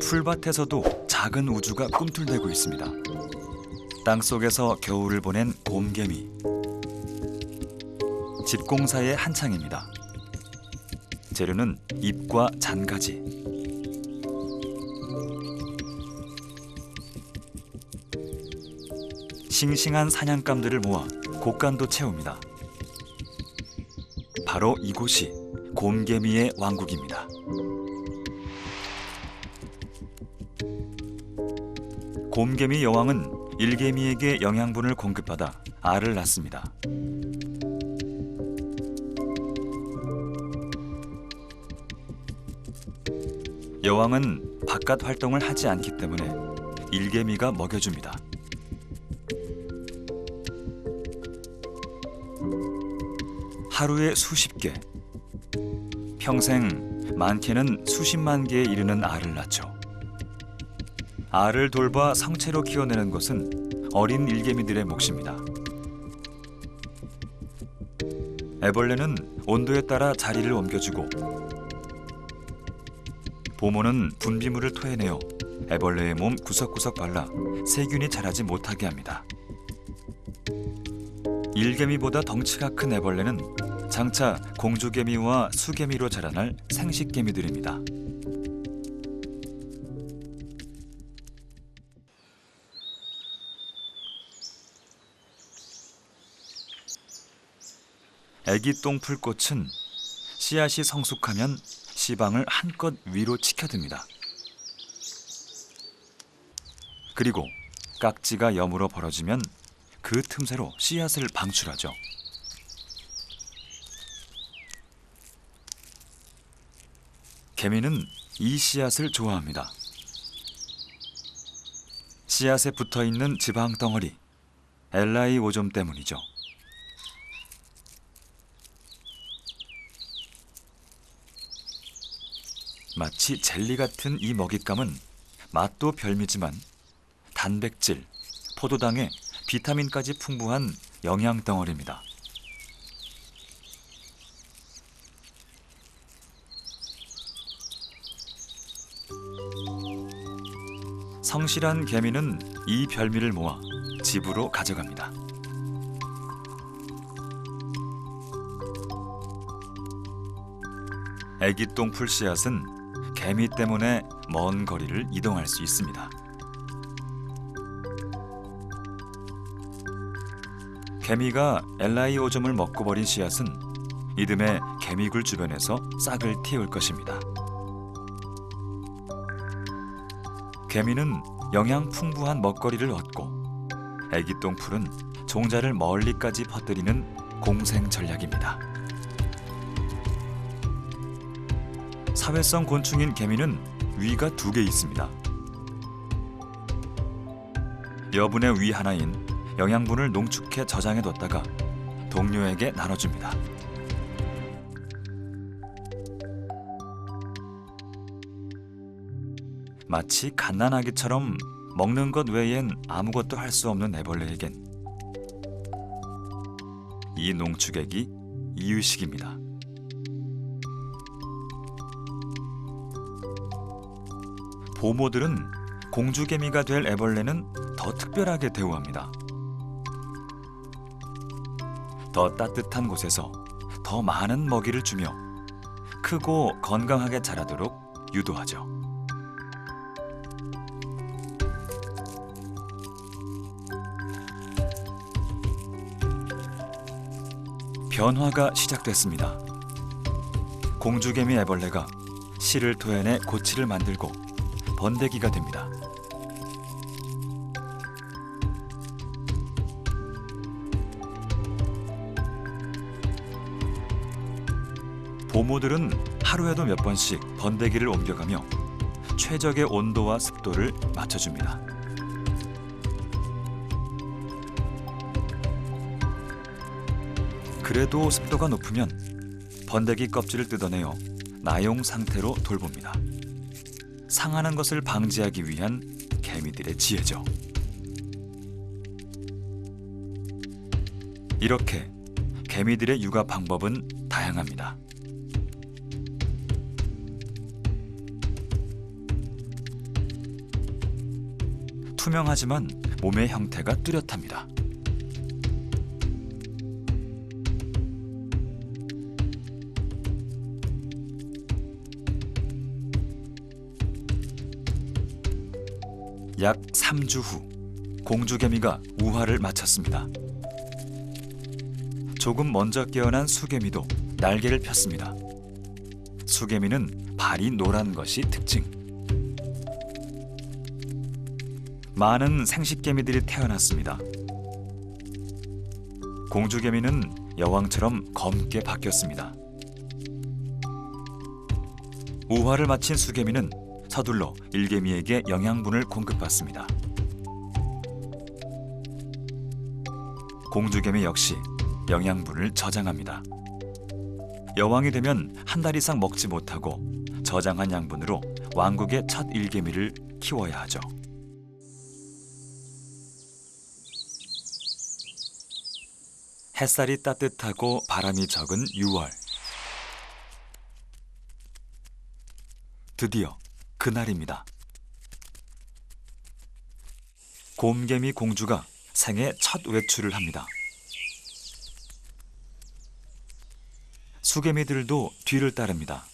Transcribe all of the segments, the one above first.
풀밭에서도 작은 우주가 꿈틀대고 있습니다. 땅속에서 겨울을 보낸 곰개미. 집공사의 한창입니다. 재료는 잎과 잔가지. 싱싱한 사냥감들을 모아 곡간도 채웁니다. 바로 이곳이 곰개미의 왕국입니다. 곰개미 여왕은 일개미에게 영양분을 공급받아 알을 낳습니다. 여왕은 바깥 활동을 하지 않기 때문에 일개미가 먹여줍니다. 하루에 수십 개, 평생 많게는 수십만 개에 이르는 알을 낳죠. 알을 돌봐 성체로 키워내는 것은 어린 일개미들의 몫입니다. 애벌레는 온도에 따라 자리를 옮겨주고, 보모는 분비물을 토해내어 애벌레의 몸 구석구석 발라 세균이 자라지 못하게 합니다. 일개미보다 덩치가 큰 애벌레는 장차 공주개미와 수개미로 자라날 생식개미들입니다. 애기 똥풀꽃은 씨앗이 성숙하면 씨방을 한껏 위로 치켜듭니다. 그리고 깍지가 여물어 벌어지면 그 틈새로 씨앗을 방출하죠. 개미는 이 씨앗을 좋아합니다. 씨앗에 붙어있는 지방 덩어리, 엘라이 오점 때문이죠. 마치 젤리 같은 이 먹잇감은 맛도 별미지만 단백질, 포도당에 비타민까지 풍부한 영양 덩어리입니다. 성실한 개미는 이 별미를 모아 집으로 가져갑니다. 애기 똥풀 씨앗은 개미 때문에 먼 거리를 이동할 수 있습니다. 개미가 엘라이 오점을 먹고 버린 씨앗은 이듬해 개미굴 주변에서 싹을 틔울 것입니다. 개미는 영양 풍부한 먹거리를 얻고, 애기 똥풀은 종자를 멀리까지 퍼뜨리는 공생 전략입니다. 사회성 곤충인 개미는 위가 2개 있습니다. 여분의 위 하나인 영양분을 농축해 저장해뒀다가 동료에게 나눠줍니다. 마치 갓난아기처럼 먹는 것 외엔 아무것도 할 수 없는 애벌레에겐 이 농축액이 이유식입니다. 보모들은 공주개미가 될 애벌레는 더 특별하게 대우합니다. 더 따뜻한 곳에서 더 많은 먹이를 주며 크고 건강하게 자라도록 유도하죠. 변화가 시작됐습니다. 공주개미 애벌레가 씨를 토해내 고치를 만들고 번데기가 됩니다. 보모들은 하루에도 몇 번씩 번데기를 옮겨가며 최적의 온도와 습도를 맞춰줍니다. 그래도 습도가 높으면 번데기 껍질을 뜯어내어 나용 상태로 돌봅니다. 상하는 것을 방지하기 위한 개미들의 지혜죠. 이렇게 개미들의 육아 방법은 다양합니다. 투명하지만 몸의 형태가 뚜렷합니다. 약 3주 후 공주개미가 우화를 마쳤습니다. 조금 먼저 깨어난 수개미도 날개를 폈습니다. 수개미는 발이 노란 것이 특징. 많은 생식개미들이 태어났습니다. 공주개미는 여왕처럼 검게 바뀌었습니다. 우화를 마친 수개미는 서둘러 일개미에게 영양분을 공급받습니다. 공주개미 역시 영양분을 저장합니다. 여왕이 되면 한 달 이상 먹지 못하고 저장한 양분으로 왕국의 첫 일개미를 키워야 하죠. 햇살이 따뜻하고 바람이 적은 6월. 드디어 그날입니다. 곰개미 공주가 생애 첫 외출을 합니다. 수개미들도 뒤를 따릅니다.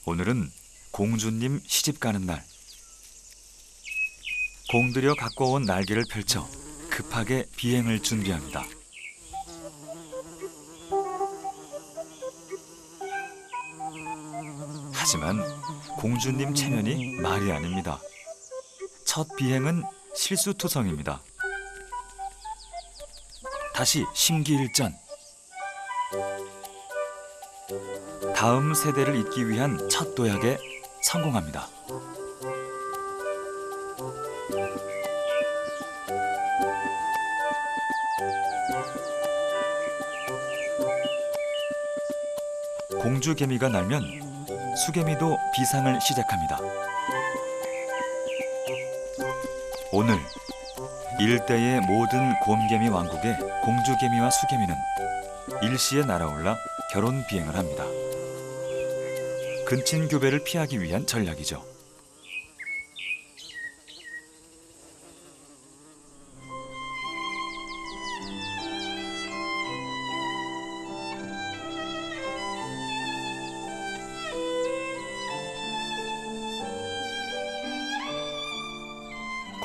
오늘은 공주님 시집 가는 날. 공들여 갖고 온 날개를 펼쳐 급하게 비행을 준비합니다. 하지만 공주님 체면이 말이 아닙니다. 첫 비행은 실수투성입니다. 다시 심기일전. 다음 세대를 잇기 위한 첫 도약에 성공합니다. 공주개미가 날면 수개미도 비상을 시작합니다. 오늘 일대의 모든 곰개미 왕국의 공주개미와 수개미는 일시에 날아올라 결혼 비행을 합니다. 근친 교배를 피하기 위한 전략이죠.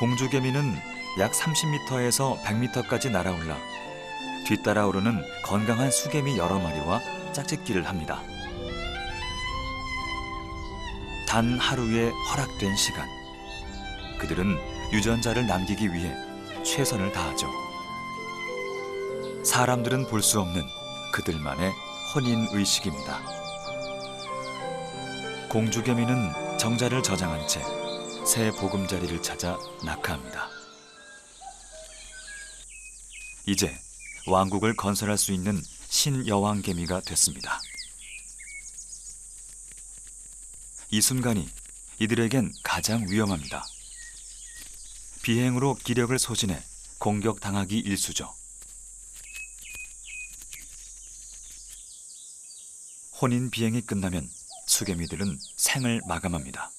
공주개미는 약 30m에서 100m까지 날아올라 뒤따라 오르는 건강한 수개미 여러 마리와 짝짓기를 합니다. 단 하루의 허락된 시간, 그들은 유전자를 남기기 위해 최선을 다하죠. 사람들은 볼 수 없는 그들만의 혼인의식입니다. 공주개미는 정자를 저장한 채 새 보금자리를 찾아 낙하합니다. 이제 왕국을 건설할 수 있는 신여왕개미가 됐습니다. 이 순간이 이들에겐 가장 위험합니다. 비행으로 기력을 소진해 공격당하기 일쑤죠. 혼인 비행이 끝나면 수개미들은 생을 마감합니다.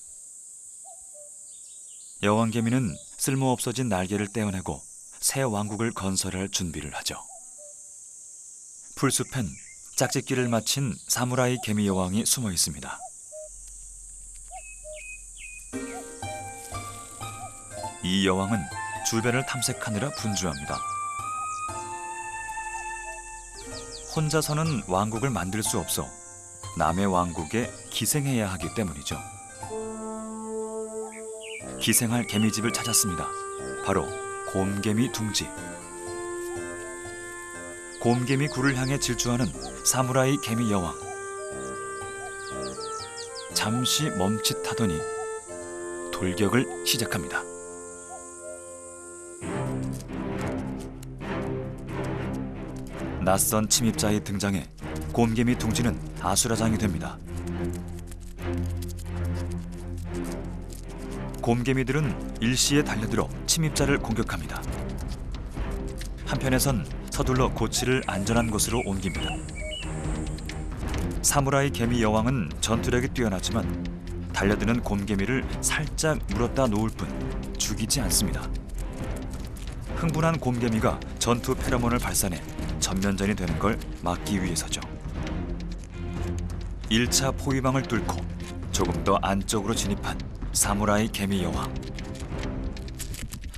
여왕개미는 쓸모없어진 날개를 떼어내고 새 왕국을 건설할 준비를 하죠. 풀숲엔 짝짓기를 마친 사무라이 개미 여왕이 숨어 있습니다. 이 여왕은 주변을 탐색하느라 분주합니다. 혼자서는 왕국을 만들 수 없어 남의 왕국에 기생해야 하기 때문이죠. 기생할 개미집을 찾았습니다. 바로 곰개미 둥지. 곰개미 굴을 향해 질주하는 사무라이 개미 여왕. 잠시 멈칫하더니 돌격을 시작합니다. 낯선 침입자의 등장에 곰개미 둥지는 아수라장이 됩니다. 곰개미들은 일시에 달려들어 침입자를 공격합니다. 한편에선 서둘러 고치를 안전한 곳으로 옮깁니다. 사무라이 개미 여왕은 전투력이 뛰어나지만 달려드는 곰개미를 살짝 물었다 놓을 뿐 죽이지 않습니다. 흥분한 곰개미가 전투 페로몬을 발산해 전면전이 되는 걸 막기 위해서죠. 1차 포위망을 뚫고 조금 더 안쪽으로 진입한 사무라이 개미 여왕.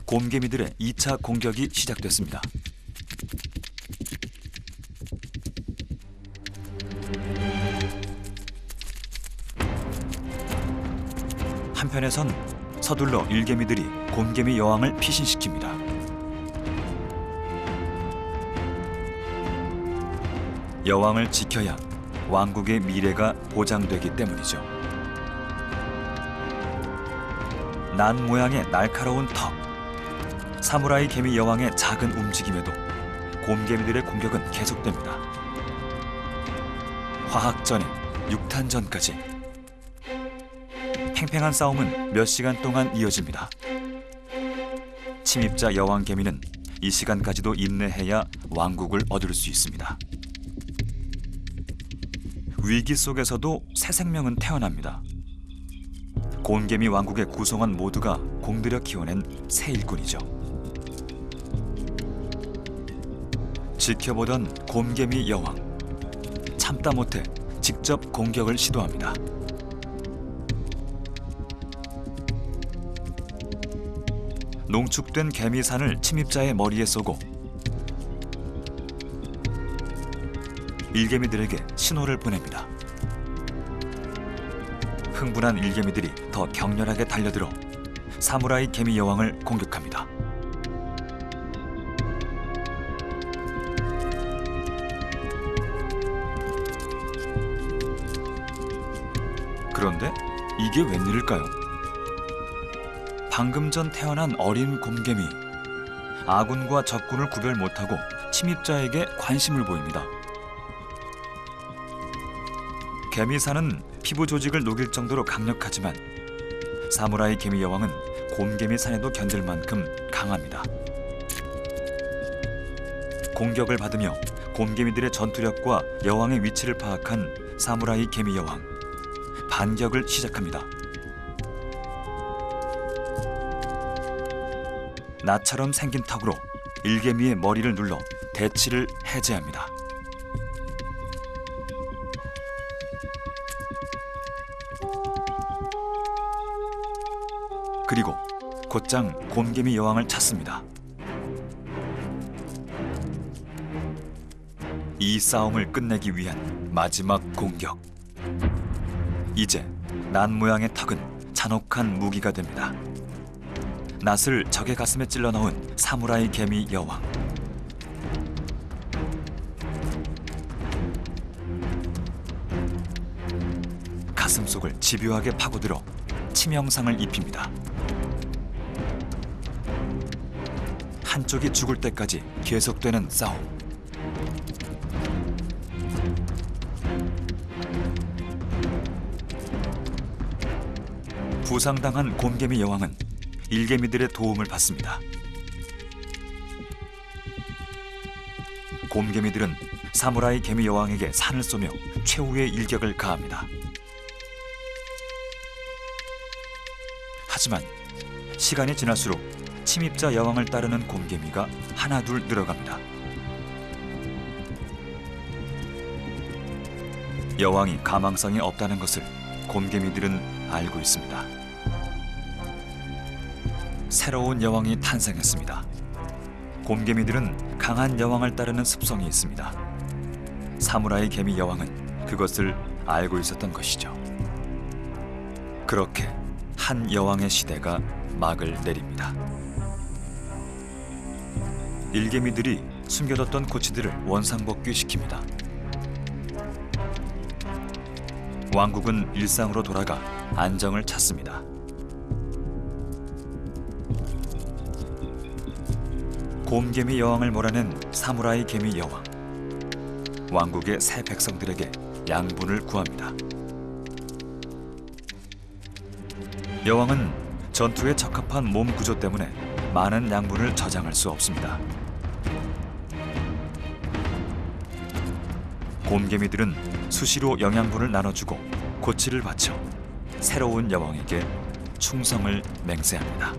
곰개미들의 2차 공격이 시작됐습니다. 한편에선 서둘러 일개미들이 곰개미 여왕을 피신시킵니다. 여왕을 지켜야 왕국의 미래가 보장되기 때문이죠. 난 모양의 날카로운 턱, 사무라이 개미 여왕의 작은 움직임에도 곰개미들의 공격은 계속됩니다. 화학전에 육탄전까지 팽팽한 싸움은 몇 시간 동안 이어집니다. 침입자 여왕 개미는 이 시간까지도 인내해야 왕국을 얻을 수 있습니다. 위기 속에서도 새 생명은 태어납니다. 곰개미 왕국의 구성원 모두가 공들여 키워낸 새 일꾼이죠. 지켜보던 곰개미 여왕, 참다 못해 직접 공격을 시도합니다. 농축된 개미산을 침입자의 머리에 쏘고 일개미들에게 신호를 보냅니다. 흥분한 일개미들이 더 격렬하게 달려들어 사무라이 개미 여왕을 공격합니다. 그런데 이게 웬일일까요? 방금 전 태어난 어린 곰개미, 아군과 적군을 구별 못하고 침입자에게 관심을 보입니다. 개미산은 피부 조직을 녹일 정도로 강력하지만 사무라이 개미 여왕은 곰개미산에도 견딜 만큼 강합니다. 공격을 받으며 곰개미들의 전투력과 여왕의 위치를 파악한 사무라이 개미 여왕, 반격을 시작합니다. 나처럼 생긴 턱으로 일개미의 머리를 눌러 대치를 해제합니다. 그리고 곧장 곰개미 여왕을 찾습니다. 이 싸움을 끝내기 위한 마지막 공격. 이제 난 모양의 턱은 잔혹한 무기가 됩니다. 낫을 적의 가슴에 찔러 넣은 사무라이 개미 여왕. 가슴 속을 집요하게 파고들어 치명상을 입힙니다. 한쪽이 죽을 때까지 계속되는 싸움. 부상당한 곰개미 여왕은 일개미들의 도움을 받습니다. 곰개미들은 사무라이 개미 여왕에게 산을 쏘며 최후의 일격을 가합니다. 하지만 시간이 지날수록 침입자 여왕을 따르는 곰개미가 하나둘 늘어갑니다. 여왕이 가망성이 없다는 것을 곰개미들은 알고 있습니다. 새로운 여왕이 탄생했습니다. 곰개미들은 강한 여왕을 따르는 습성이 있습니다. 사무라이 개미 여왕은 그것을 알고 있었던 것이죠. 그렇게 한 여왕의 시대가 막을 내립니다. 일개미들이 숨겨뒀던 고치들을 원상복귀시킵니다. 왕국은 일상으로 돌아가 안정을 찾습니다. 곰개미 여왕을 몰아낸 사무라이 개미 여왕. 왕국의 새 백성들에게 양분을 구합니다. 여왕은 전투에 적합한 몸 구조 때문에 많은 양분을 저장할 수 없습니다. 곰개미들은 수시로 영양분을 나눠주고 고치를 바쳐 새로운 여왕에게 충성을 맹세합니다.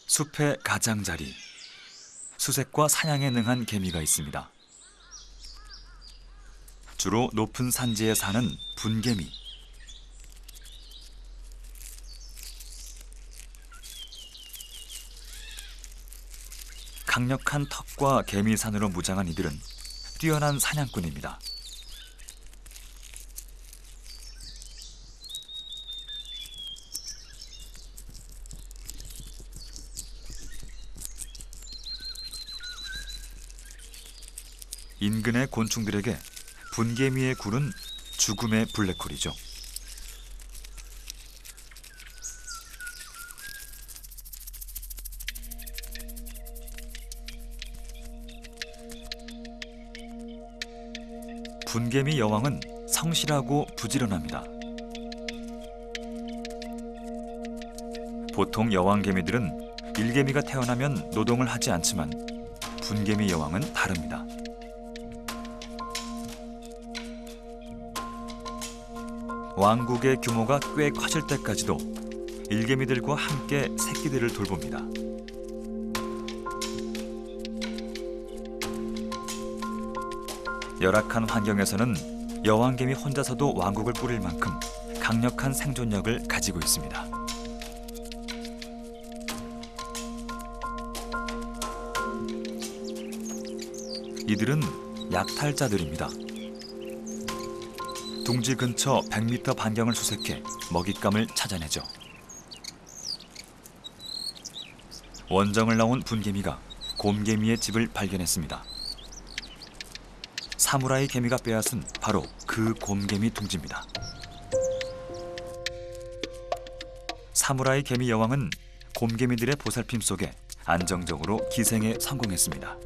숲의 가장자리, 수색과 사냥에 능한 개미가 있습니다. 주로 높은 산지에 사는 분개미. 강력한 턱과 개미산으로 무장한 이들은 뛰어난 사냥꾼입니다. 인근의 곤충들에게 분개미의 굴은 죽음의 블랙홀이죠. 분개미 여왕은 성실하고 부지런합니다. 보통 여왕개미들은 일개미가 태어나면 노동을 하지 않지만 분개미 여왕은 다릅니다. 왕국의 규모가 꽤 커질 때까지도 일개미들과 함께 새끼들을 돌봅니다. 열악한 환경에서는 여왕개미 혼자서도 왕국을 꾸릴 만큼 강력한 생존력을 가지고 있습니다. 이들은 약탈자들입니다. 둥지 근처 100m 반경을 수색해 먹잇감을 찾아내죠. 원정을 나온 분개미가 곰개미의 집을 발견했습니다. 사무라이 개미가 빼앗은 바로 그 곰개미 둥지입니다. 사무라이 개미 여왕은 곰개미들의 보살핌 속에 안정적으로 기생에 성공했습니다.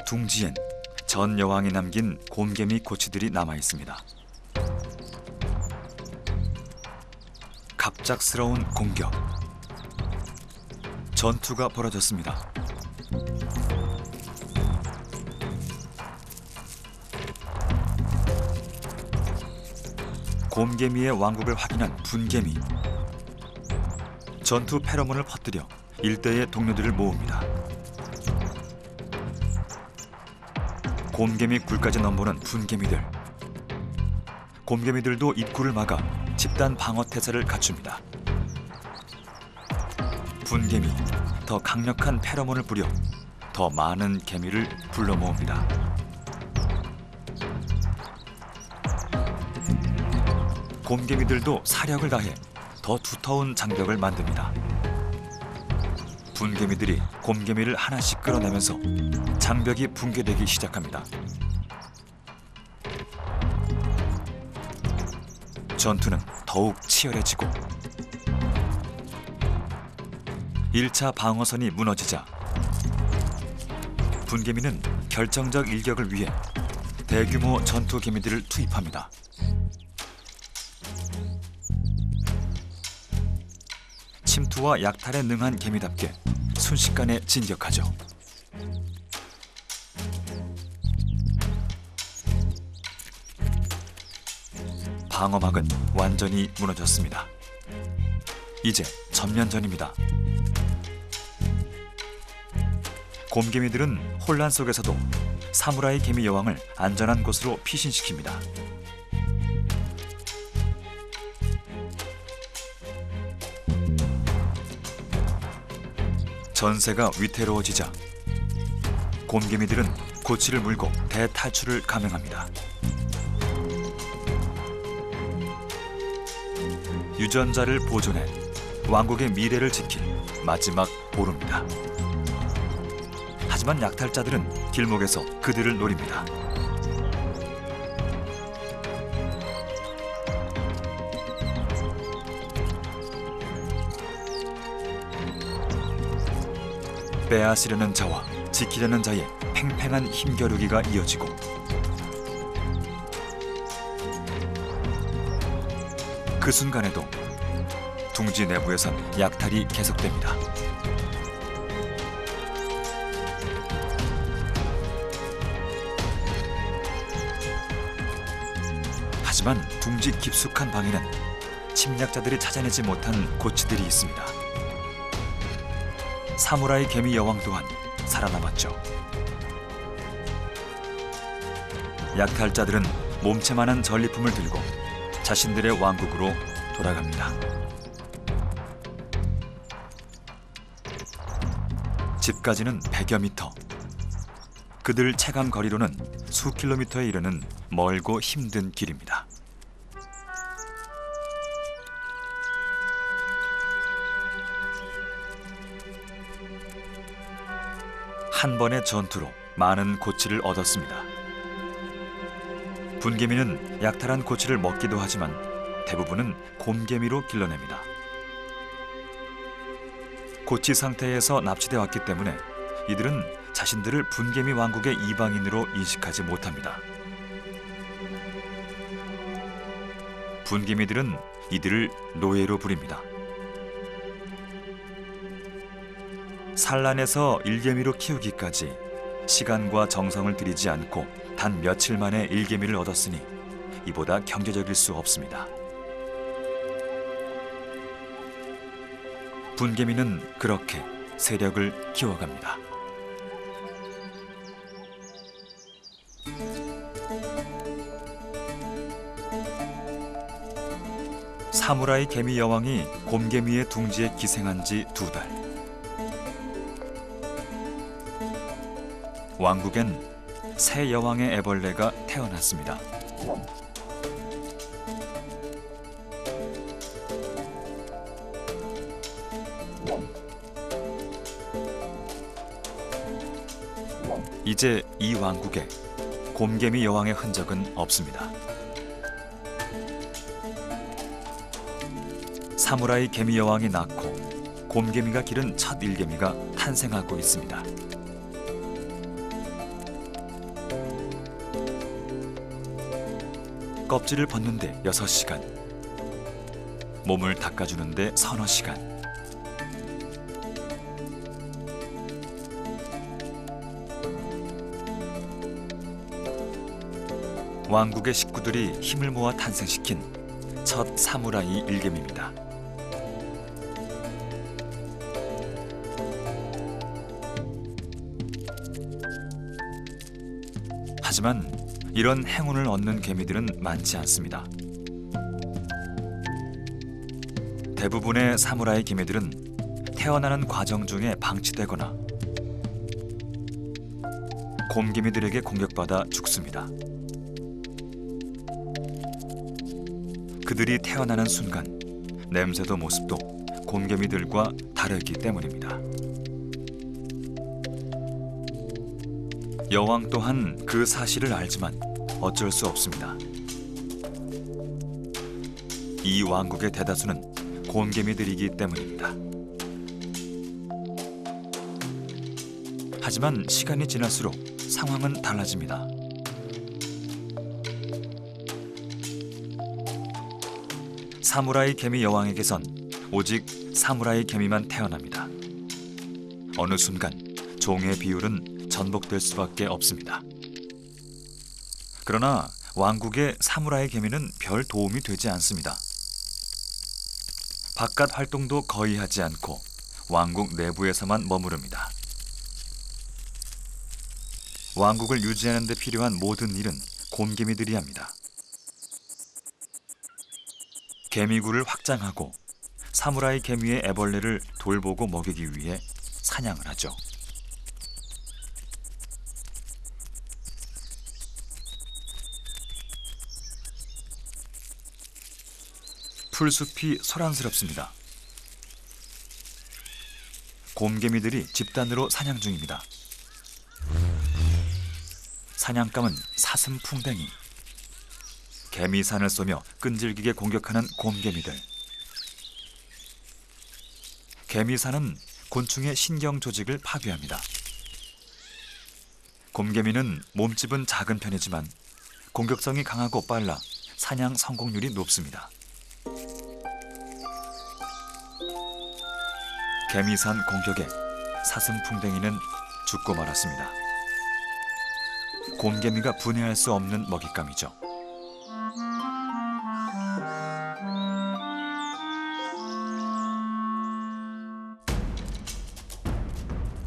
둥지엔 전 여왕이 남긴 곰개미 고치들이 남아 있습니다. 갑작스러운 공격. 전투가 벌어졌습니다. 곰개미의 왕국을 확인한 분개미. 전투 페로몬을 퍼뜨려 일대의 동료들을 모읍니다. 곰개미 굴까지 넘보는 분개미들. 곰개미들도 입구를 막아 집단 방어 태세를 갖춥니다. 분개미, 더 강력한 페로몬을 뿌려 더 많은 개미를 불러 모읍니다. 곰개미들도 사력을 다해 더 두터운 장벽을 만듭니다. 분개미들이 곰개미를 하나씩 끌어내면서 장벽이 붕괴되기 시작합니다. 전투는 더욱 치열해지고 1차 방어선이 무너지자 분개미는 결정적 일격을 위해 대규모 전투 개미들을 투입합니다. 침투와 약탈에 능한 개미답게 순식간에 진격하죠. 방어막은 완전히 무너졌습니다. 이제 전면전입니다. 곰개미들은 혼란 속에서도 사무라이 개미 여왕을 안전한 곳으로 피신시킵니다. 전세가 위태로워지자 곰개미들은 고치를 물고 대탈출을 감행합니다. 유전자를 보존해 왕국의 미래를 지킬 마지막 보루입니다. 하지만 약탈자들은 길목에서 그들을 노립니다. 빼앗으려는 자와 지키려는 자의 팽팽한 힘겨루기가 이어지고 그 순간에도 둥지 내부에선 약탈이 계속됩니다. 하지만 둥지 깊숙한 방에는 침략자들이 찾아내지 못한 고치들이 있습니다. 사무라이 개미 여왕 또한 살아남았죠. 약탈자들은 몸체만한 전리품을 들고 자신들의 왕국으로 돌아갑니다. 집까지는 100여 미터. 그들 체감 거리로는 수 킬로미터에 이르는 멀고 힘든 길입니다. 한 번의 전투로 많은 고치를 얻었습니다. 분개미는 약탈한 고치를 먹기도 하지만 대부분은 곰개미로 길러냅니다. 고치 상태에서 납치돼 왔기 때문에 이들은 자신들을 분개미 왕국의 이방인으로 인식하지 못합니다. 분개미들은 이들을 노예로 부립니다. 산란에서 일개미로 키우기까지 시간과 정성을 들이지 않고 단 며칠 만에 일개미를 얻었으니 이보다 경제적일 수 없습니다. 분개미는 그렇게 세력을 키워갑니다. 사무라이 개미 여왕이 곰개미의 둥지에 기생한 지 2달. 왕국엔 새 여왕의 애벌레가 태어났습니다. 이제 이 왕국에 곰개미 여왕의 흔적은 없습니다. 사무라이 개미 여왕이 낳고 곰개미가 기른 첫 일개미가 탄생하고 있습니다. 껍질을 벗는데 6시간, 몸을 닦아주는데 서너 시간. 왕국의 식구들이 힘을 모아 탄생시킨 첫 사무라이 일개미입니다. 하지만 이런 행운을 얻는 개미들은 많지 않습니다. 대부분의 사무라이 개미들은 태어나는 과정 중에 방치되거나 곰개미들에게 공격받아 죽습니다. 그들이 태어나는 순간 냄새도 모습도 곰개미들과 다르기 때문입니다. 여왕 또한 그 사실을 알지만 어쩔 수 없습니다. 이 왕국의 대다수는 곰개미들이기 때문입니다. 하지만 시간이 지날수록 상황은 달라집니다. 사무라이 개미 여왕에게선 오직 사무라이 개미만 태어납니다. 어느 순간 종의 비율은 전복될 수밖에 없습니다. 그러나 왕국의 사무라이 개미는 별 도움이 되지 않습니다. 바깥 활동도 거의 하지 않고 왕국 내부에서만 머무릅니다. 왕국을 유지하는 데 필요한 모든 일은 곰개미들이 합니다. 개미굴을 확장하고 사무라이 개미의 애벌레를 돌보고 먹이기 위해 사냥을 하죠. 풀숲이 소란스럽습니다. 곰개미들이 집단으로 사냥 중입니다. 사냥감은 사슴풍뎅이. 개미산을 쏘며 끈질기게 공격하는 곰개미들. 개미산은 곤충의 신경 조직을 파괴합니다. 곰개미는 몸집은 작은 편이지만 공격성이 강하고 빨라 사냥 성공률이 높습니다. 개미산 공격에 사슴풍뎅이는 죽고 말았습니다. 곰개미가 분해할 수 없는 먹잇감이죠.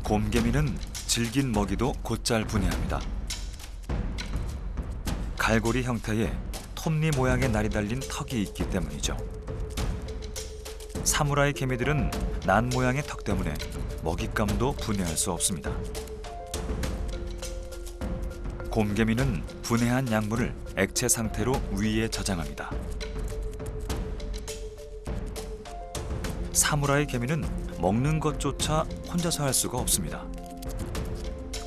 곰개미는 질긴 먹이도 곧잘 분해합니다. 갈고리 형태의 톱니 모양의 날이 달린 턱이 있기 때문이죠. 사무라이 개미들은 난 모양의 턱 때문에 먹잇감도 분해할 수 없습니다. 곰개미는 분해한 약물을 액체 상태로 위에 저장합니다. 사무라이 개미는 먹는 것조차 혼자서 할 수가 없습니다.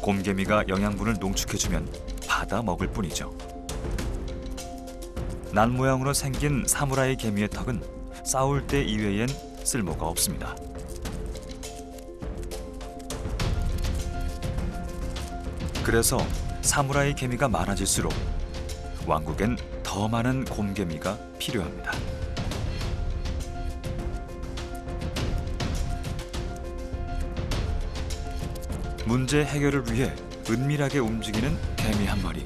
곰개미가 영양분을 농축해주면 받아 먹을 뿐이죠. 난 모양으로 생긴 사무라이 개미의 턱은 싸울 때 이외엔 쓸모가 없습니다. 그래서 사무라이 개미가 많아질수록 왕국엔 더 많은 곰개미가 필요합니다. 문제 해결을 위해 은밀하게 움직이는 개미 한 마리.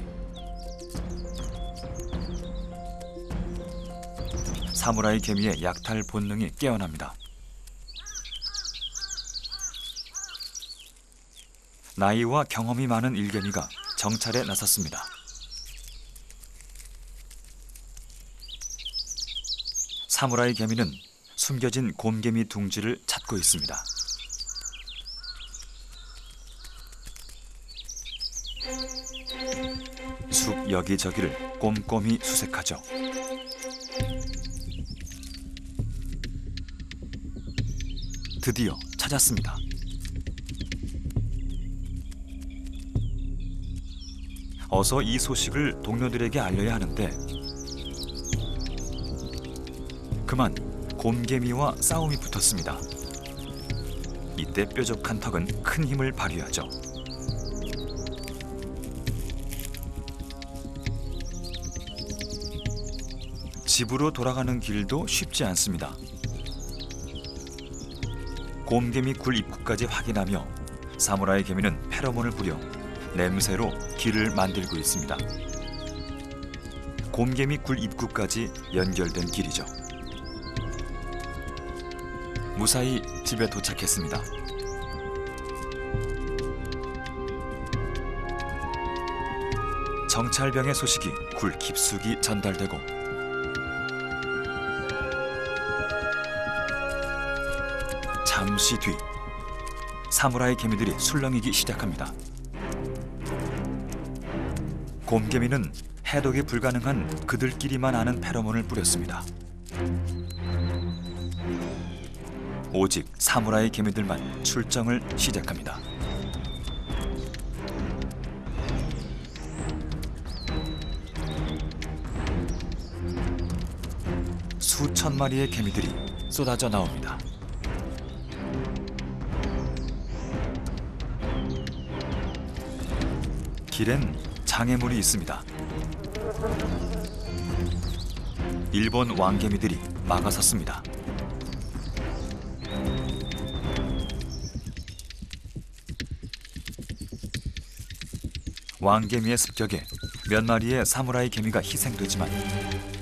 사무라이 개미의 약탈 본능이 깨어납니다. 나이와 경험이 많은 일개미가 정찰에 나섰습니다. 사무라이 개미는 숨겨진 곰개미 둥지를 찾고 있습니다. 숲 여기저기를 꼼꼼히 수색하죠. 드디어 찾았습니다. 어서 이 소식을 동료들에게 알려야 하는데 그만 곰개미와 싸움이 붙었습니다. 이때 뾰족한 턱은 큰 힘을 발휘하죠. 집으로 돌아가는 길도 쉽지 않습니다. 곰개미 굴 입구까지 확인하며 사무라이 개미는 페로몬을 뿌려 냄새로 길을 만들고 있습니다. 곰개미 굴 입구까지 연결된 길이죠. 무사히 집에 도착했습니다. 정찰병의 소식이 굴 깊숙이 전달되고 잠시 뒤 사무라이 개미들이 술렁이기 시작합니다. 곰개미는 해독이 불가능한 그들끼리만 아는 페로몬을 뿌렸습니다. 오직 사무라이 개미들만 출정을 시작합니다. 수천 마리의 개미들이 쏟아져 나옵니다. 길엔 장애물이 있습니다. 일본 왕개미들이 막아섰습니다. 왕개미의 습격에 몇 마리의 사무라이 개미가 희생되지만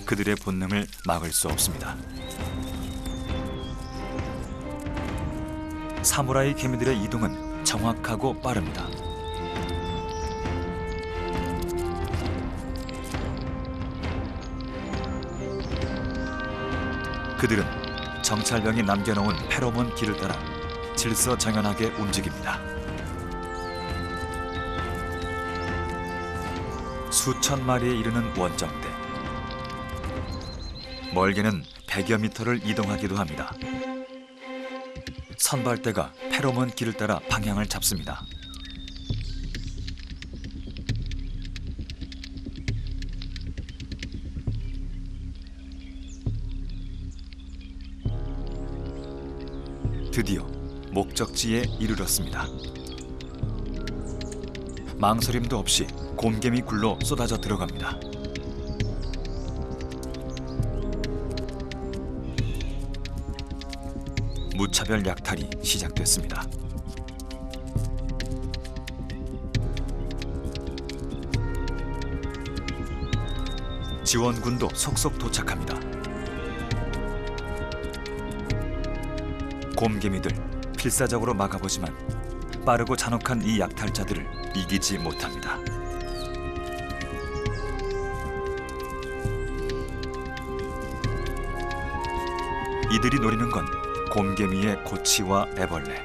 그들의 본능을 막을 수 없습니다. 사무라이 개미들의 이동은 정확하고 빠릅니다. 그들은 정찰병이 남겨놓은 페로몬 길을 따라 질서정연하게 움직입니다. 수천 마리에 이르는 원정대. 멀게는 100여 미터를 이동하기도 합니다. 선발대가 페로몬 길을 따라 방향을 잡습니다. 드디어 목적지에 이르렀습니다. 망설임도 없이 곰개미 굴로 쏟아져 들어갑니다. 무차별 약탈이 시작됐습니다. 지원군도 속속 도착합니다. 곰개미들 필사적으로 막아보지만 빠르고 잔혹한 이 약탈자들을 이기지 못합니다. 이들이 노리는 건 곰개미의 고치와 애벌레.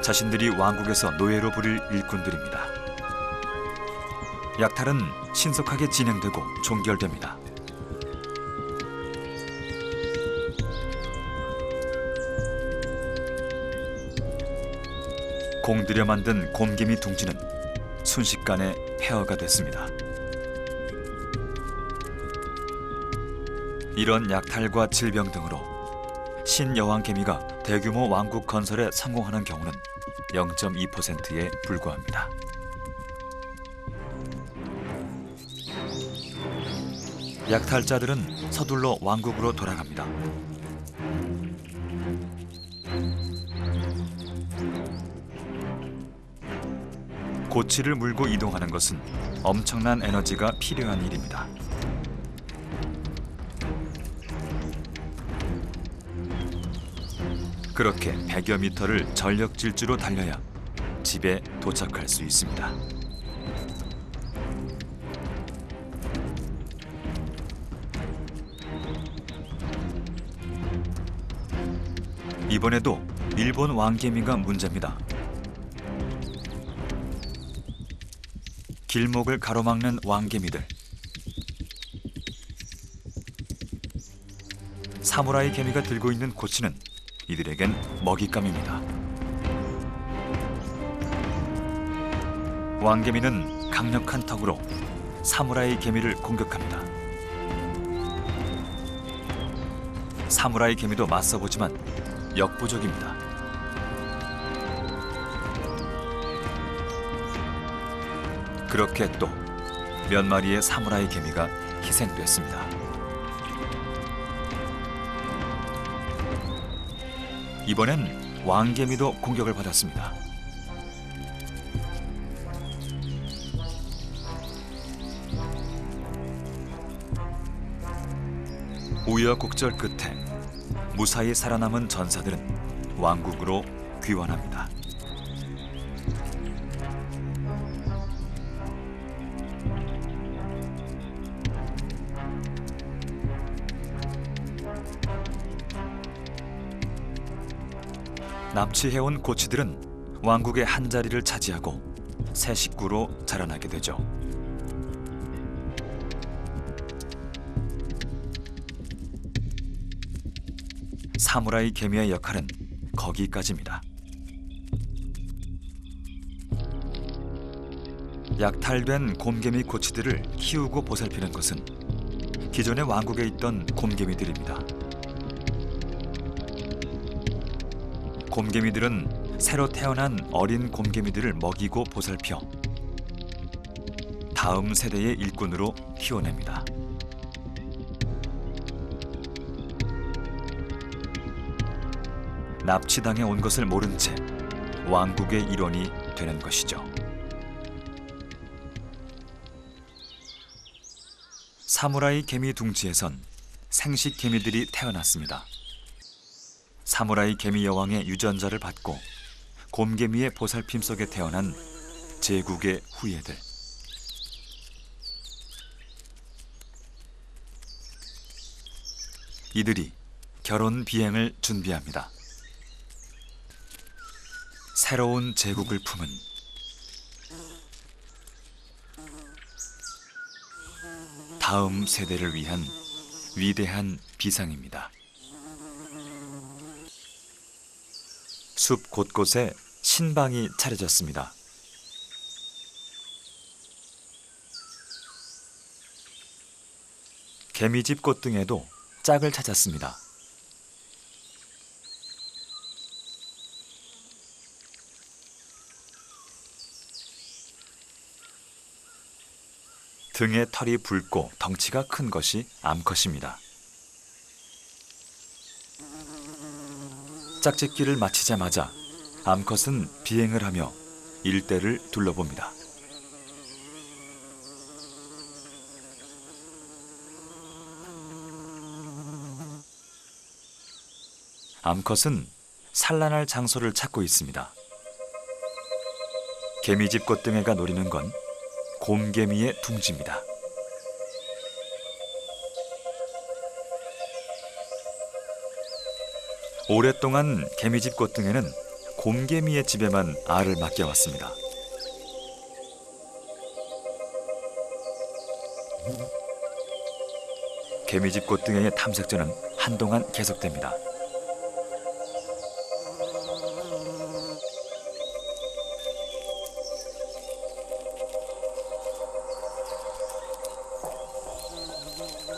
자신들이 왕국에서 노예로 부릴 일꾼들입니다. 약탈은 신속하게 진행되고 종결됩니다. 공들여 만든 곰개미 둥지는 순식간에 폐허가 됐습니다. 이런 약탈과 질병 등으로 신여왕개미가 대규모 왕국 건설에 성공하는 경우는 0.2%에 불과합니다. 약탈자들은 서둘러 왕국으로 돌아갑니다. 고치를 물고 이동하는 것은 엄청난 에너지가 필요한 일입니다. 그렇게 100여 미터를 전력 질주로 달려야 집에 도착할 수 있습니다. 이번에도 일본 왕개미가 문제입니다. 길목을 가로막는 왕개미들. 사무라이 개미가 들고 있는 고치는 이들에겐 먹잇감입니다. 왕개미는 강력한 턱으로 사무라이 개미를 공격합니다. 사무라이 개미도 맞서보지만 역부족입니다. 그렇게 또 몇 마리의 사무라이 개미가 희생됐습니다. 이번엔 왕개미도 공격을 받았습니다. 우여곡절 끝에 무사히 살아남은 전사들은 왕국으로 귀환합니다. 납치해온 고치들은 왕국의 한 자리를 차지하고 새 식구로 자라나게 되죠. 사무라이 개미의 역할은 거기까지입니다. 약탈된 곰개미 고치들을 키우고 보살피는 것은 기존의 왕국에 있던 곰개미들입니다. 곰개미들은 새로 태어난 어린 곰개미들을 먹이고 보살펴 다음 세대의 일꾼으로 키워냅니다. 납치당해 온 것을 모른 채 왕국의 일원이 되는 것이죠. 사무라이 개미 둥지에선 생식 개미들이 태어났습니다. 사무라이 개미 여왕의 유전자를 받고 곰개미의 보살핌 속에 태어난 제국의 후예들. 이들이 결혼 비행을 준비합니다. 새로운 제국을 품은 다음 세대를 위한 위대한 비상입니다. 숲 곳곳에 신방이 차려졌습니다. 개미집 꽃등에도 짝을 찾았습니다. 등에 털이 붉고 덩치가 큰 것이 암컷입니다. 짝짓기를 마치자마자 암컷은 비행을 하며 일대를 둘러봅니다. 암컷은 산란할 장소를 찾고 있습니다. 개미집 꽃등에가 노리는 건 곰개미의 둥지입니다. 오랫동안 개미집 꽃등에는 곰개미의 집에만 알을 맡겨왔습니다. 개미집 꽃등에의 탐색전은 한동안 계속됩니다.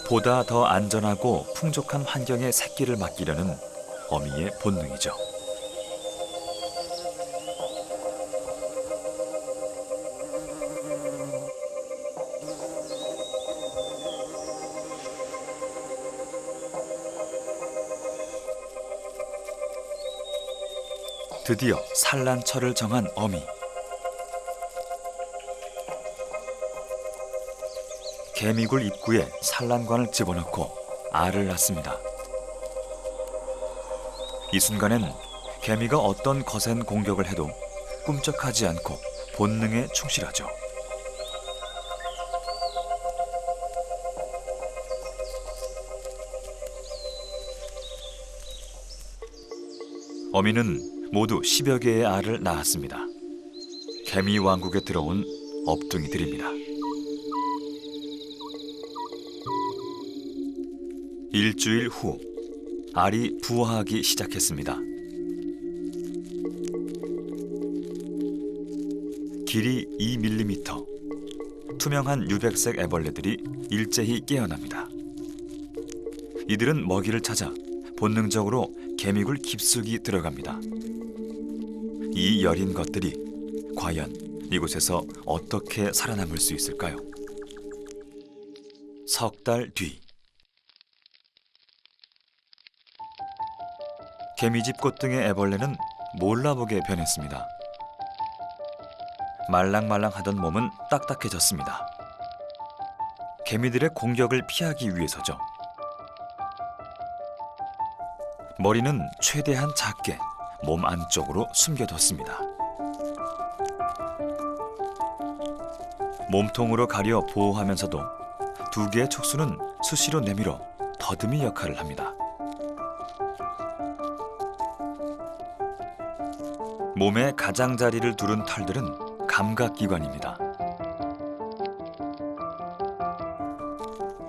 보다 더 안전하고 풍족한 환경에 새끼를 맡기려는 어미의 본능이죠. 드디어 산란처를 정한 어미. 개미굴 입구에 산란관을 집어넣고 알을 낳습니다. 이 순간엔 개미가 어떤 거센 공격을 해도 꿈쩍하지 않고 본능에 충실하죠. 어미는 모두 10여 개의 알을 낳았습니다. 개미 왕국에 들어온 업둥이들입니다. 일주일 후 알이 부화하기 시작했습니다. 길이 2mm, 투명한 유백색 애벌레들이 일제히 깨어납니다. 이들은 먹이를 찾아 본능적으로 개미굴 깊숙이 들어갑니다. 이 여린 것들이 과연 이곳에서 어떻게 살아남을 수 있을까요? 석 달 뒤, 개미집 꽃등의 애벌레는 몰라보게 변했습니다. 말랑말랑하던 몸은 딱딱해졌습니다. 개미들의 공격을 피하기 위해서죠. 머리는 최대한 작게 몸 안쪽으로 숨겨뒀습니다. 몸통으로 가려 보호하면서도 두 개의 촉수는 수시로 내밀어 더듬이 역할을 합니다. 몸의 가장자리를 두른 털들은 감각기관입니다.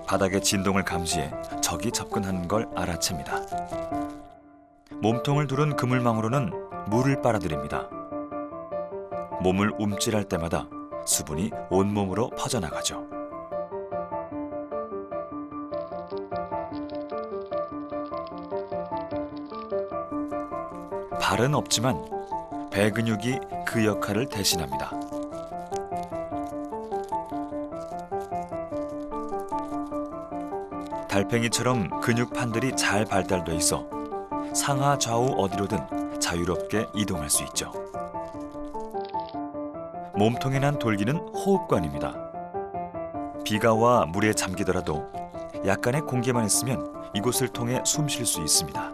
바닥의 진동을 감지해 적이 접근하는 걸 알아챕니다. 몸통을 두른 그물망으로는 물을 빨아들입니다. 몸을 움찔할 때마다 수분이 온몸으로 퍼져나가죠. 발은 없지만 배 근육이 그 역할을 대신합니다. 달팽이처럼 근육판들이 잘 발달돼 있어 상하 좌우 어디로든 자유롭게 이동할 수 있죠. 몸통에 난 돌기는 호흡관입니다. 비가 와 물에 잠기더라도 약간의 공기만 있으면 이곳을 통해 숨 쉴 수 있습니다.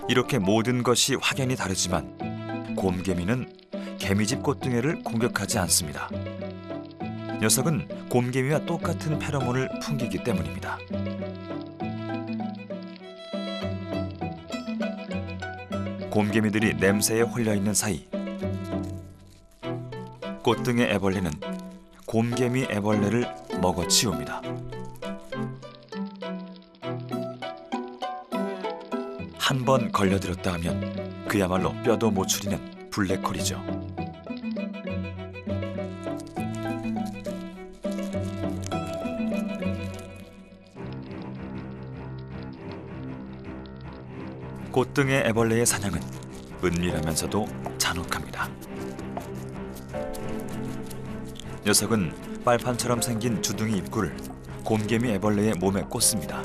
이렇게 모든 것이 확연히 다르지만 곰개미는 개미집 꽃등에를 공격하지 않습니다. 녀석은 곰개미와 똑같은 페로몬을 풍기기 때문입니다. 곰개미들이 냄새에 홀려있는 사이 꽃등의 애벌레는 곰개미 애벌레를 먹어치웁니다. 한 번 걸려들었다 하면 그야말로 뼈도 못 추리는 블랙홀이죠. 꽃등의 애벌레의 사냥은 은밀하면서도 잔혹합니다. 녀석은 빨판처럼 생긴 주둥이 입구를 곰개미 애벌레의 몸에 꽂습니다.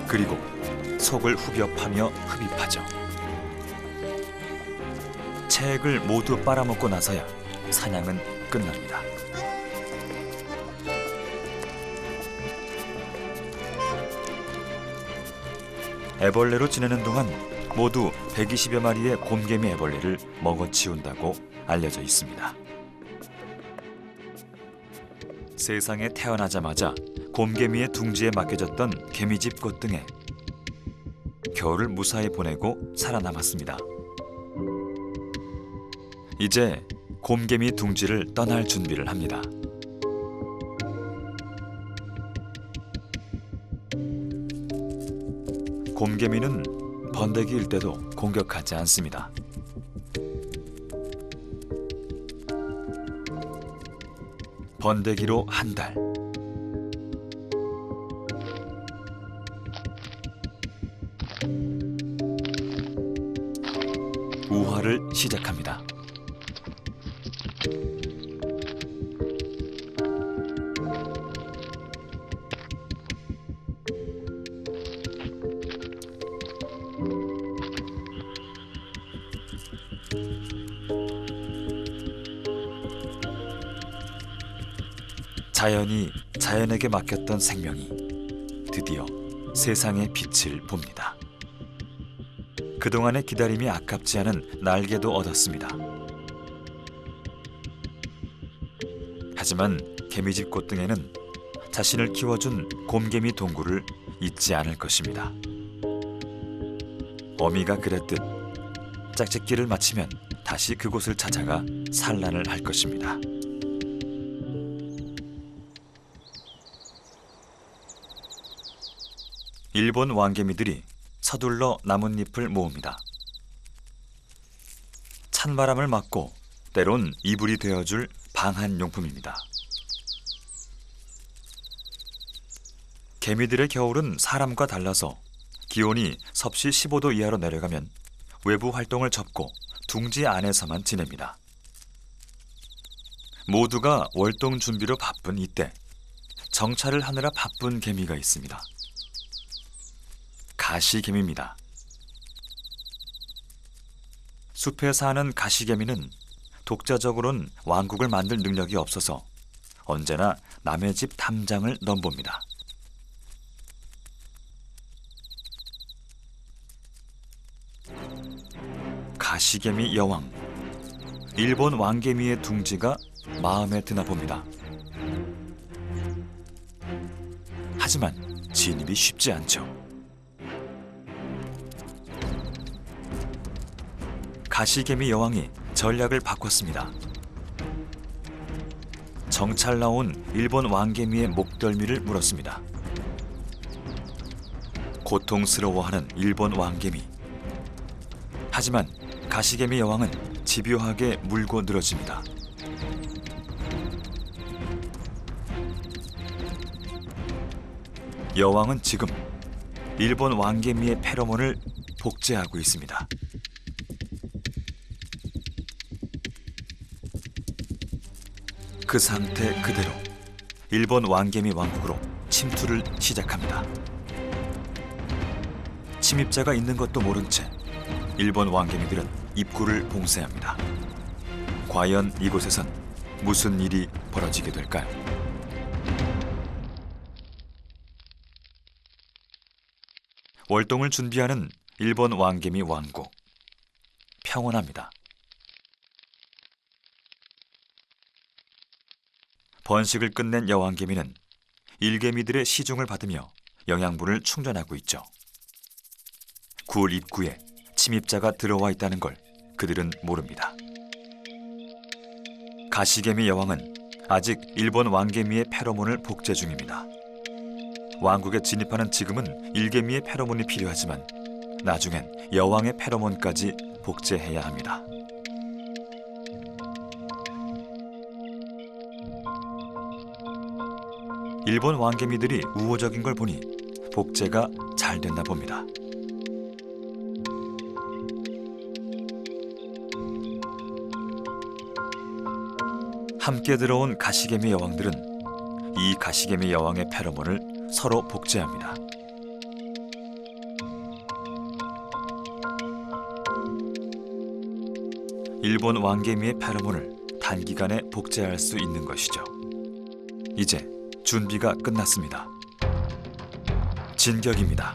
그리고 속을 후벼 파며 흡입하죠. 체액을 모두 빨아먹고 나서야 사냥은 끝납니다. 애벌레로 지내는 동안 모두 120여 마리의 곰개미 애벌레를 먹어치운다고 알려져 있습니다. 세상에 태어나자마자 곰개미의 둥지에 맡겨졌던 개미집 꽃등에 겨울을 무사히 보내고 살아남았습니다. 이제 곰개미 둥지를 떠날 준비를 합니다. 곰개미는 번데기일 때도 공격하지 않습니다. 번데기로 한 달. 우화를 시작합니다. 자연이 자연에게 맡겼던 생명이 드디어 세상의 빛을 봅니다. 그동안의 기다림이 아깝지 않은 날개도 얻었습니다. 하지만 개미집 꽃등에는 자신을 키워준 곰개미 동굴을 잊지 않을 것입니다. 어미가 그랬듯 짝짓기를 마치면 다시 그곳을 찾아가 산란을 할 것입니다. 일본 왕개미들이 서둘러 나뭇잎을 모읍니다. 찬바람을 막고 때론 이불이 되어줄 방한용품입니다. 개미들의 겨울은 사람과 달라서 기온이 섭씨 15도 이하로 내려가면 외부 활동을 접고 둥지 안에서만 지냅니다. 모두가 월동 준비로 바쁜 이때 정찰을 하느라 바쁜 개미가 있습니다. 가시개미입니다. 숲에 사는 가시개미는 독자적으로는 왕국을 만들 능력이 없어서 언제나 남의 집 탐장을 넘봅니다. 가시개미 여왕, 일본 왕개미의 둥지가 마음에 드나 봅니다. 하지만 진입이 쉽지 않죠. 가시개미 여왕이 전략을 바꿨습니다. 정찰 나온 일본 왕개미의 목덜미를 물었습니다. 고통스러워하는 일본 왕개미. 하지만 가시개미 여왕은 집요하게 물고 늘어집니다. 여왕은 지금 일본 왕개미의 페로몬을 복제하고 있습니다. 그 상태 그대로 일본 왕개미 왕국으로 침투를 시작합니다. 침입자가 있는 것도 모른 채 일본 왕개미들은 입구를 봉쇄합니다. 과연 이곳에선 무슨 일이 벌어지게 될까요? 월동을 준비하는 일본 왕개미 왕국. 평온합니다. 번식을 끝낸 여왕개미는 일개미들의 시중을 받으며 영양분을 충전하고 있죠. 굴 입구에 침입자가 들어와 있다는 걸 그들은 모릅니다. 가시개미 여왕은 아직 일본 왕개미의 페로몬을 복제 중입니다. 왕국에 진입하는 지금은 일개미의 페로몬이 필요하지만 나중엔 여왕의 페로몬까지 복제해야 합니다. 일본 왕개미들이 우호적인 걸 보니 복제가 잘 됐나 봅니다. 함께 들어온 가시개미 여왕들은 이 가시개미 여왕의 페로몬을 서로 복제합니다. 일본 왕개미의 페로몬을 단기간에 복제할 수 있는 것이죠. 이제 준비가 끝났습니다. 진격입니다.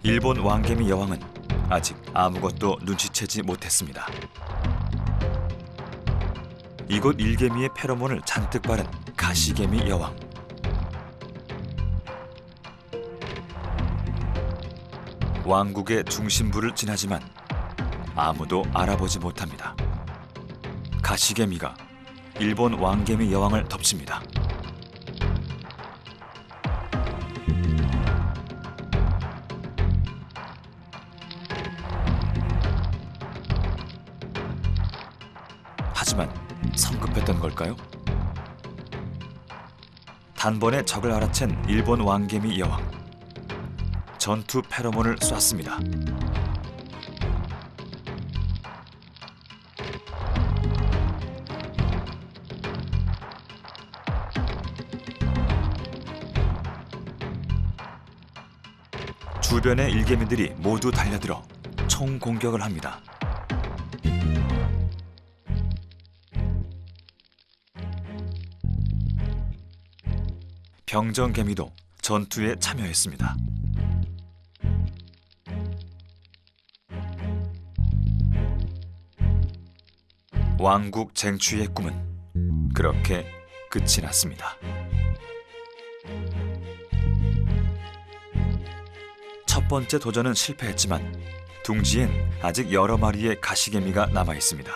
일본 왕개미 여왕은 아직 아무것도 눈치채지 못했습니다. 이곳 일개미의 페로몬을 잔뜩 바른 가시개미 여왕. 왕국의 중심부를 지나지만 아무도 알아보지 못합니다. 가시개미가 일본 왕개미 여왕을 덮칩니다. 하지만 성급했던 걸까요? 단번에 적을 알아챈 일본 왕개미 여왕. 전투 페로몬을 쐈습니다. 주변의 일개미들이 모두 달려들어 총 공격을 합니다. 병정개미도 전투에 참여했습니다. 왕국 쟁취의 꿈은 그렇게 끝이 났습니다. 첫 번째 도전은 실패했지만 둥지엔 아직 여러 마리의 가시개미가 남아 있습니다.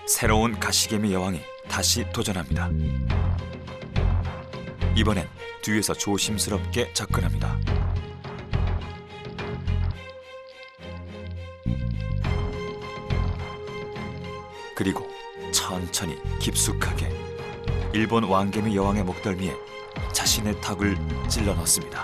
새로운 가시개미 여왕이 다시 도전합니다. 이번엔 뒤에서 조심스럽게 접근합니다. 그리고 천천히 깊숙하게 일본 왕개미 여왕의 목덜미에 자신의 턱을 찔러 넣습니다.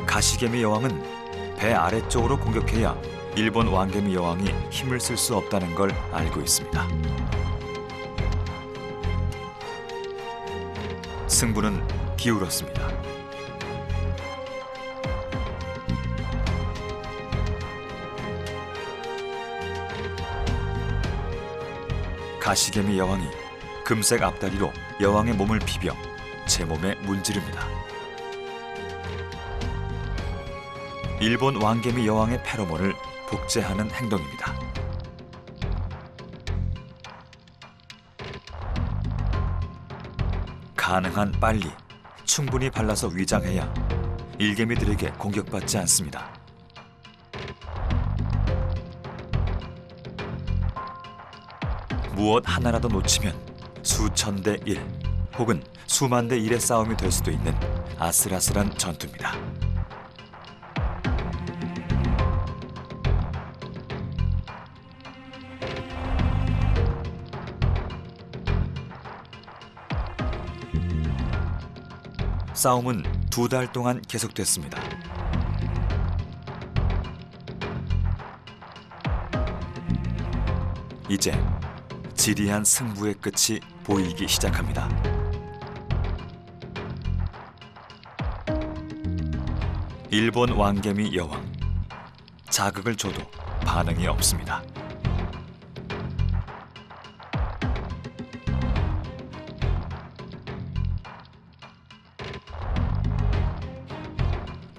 가시개미 여왕은 배 아래쪽으로 공격해야 일본 왕개미 여왕이 힘을 쓸 수 없다는 걸 알고 있습니다. 승부는 기울었습니다. 가시개미 여왕이 금색 앞다리로 여왕의 몸을 비벼 제 몸에 문지릅니다. 일본 왕개미 여왕의 페로몬을 복제하는 행동입니다. 가능한 빨리 충분히 발라서 위장해야 일개미들에게 공격받지 않습니다. 무엇 하나라도 놓치면 수천 대 1 혹은 수만 대 1의 싸움이 될 수도 있는 아슬아슬한 전투입니다. 싸움은 2달 동안 계속됐습니다. 이제 지리한 승부의 끝이 보이기 시작합니다. 일본 왕개미 여왕. 자극을 줘도 반응이 없습니다.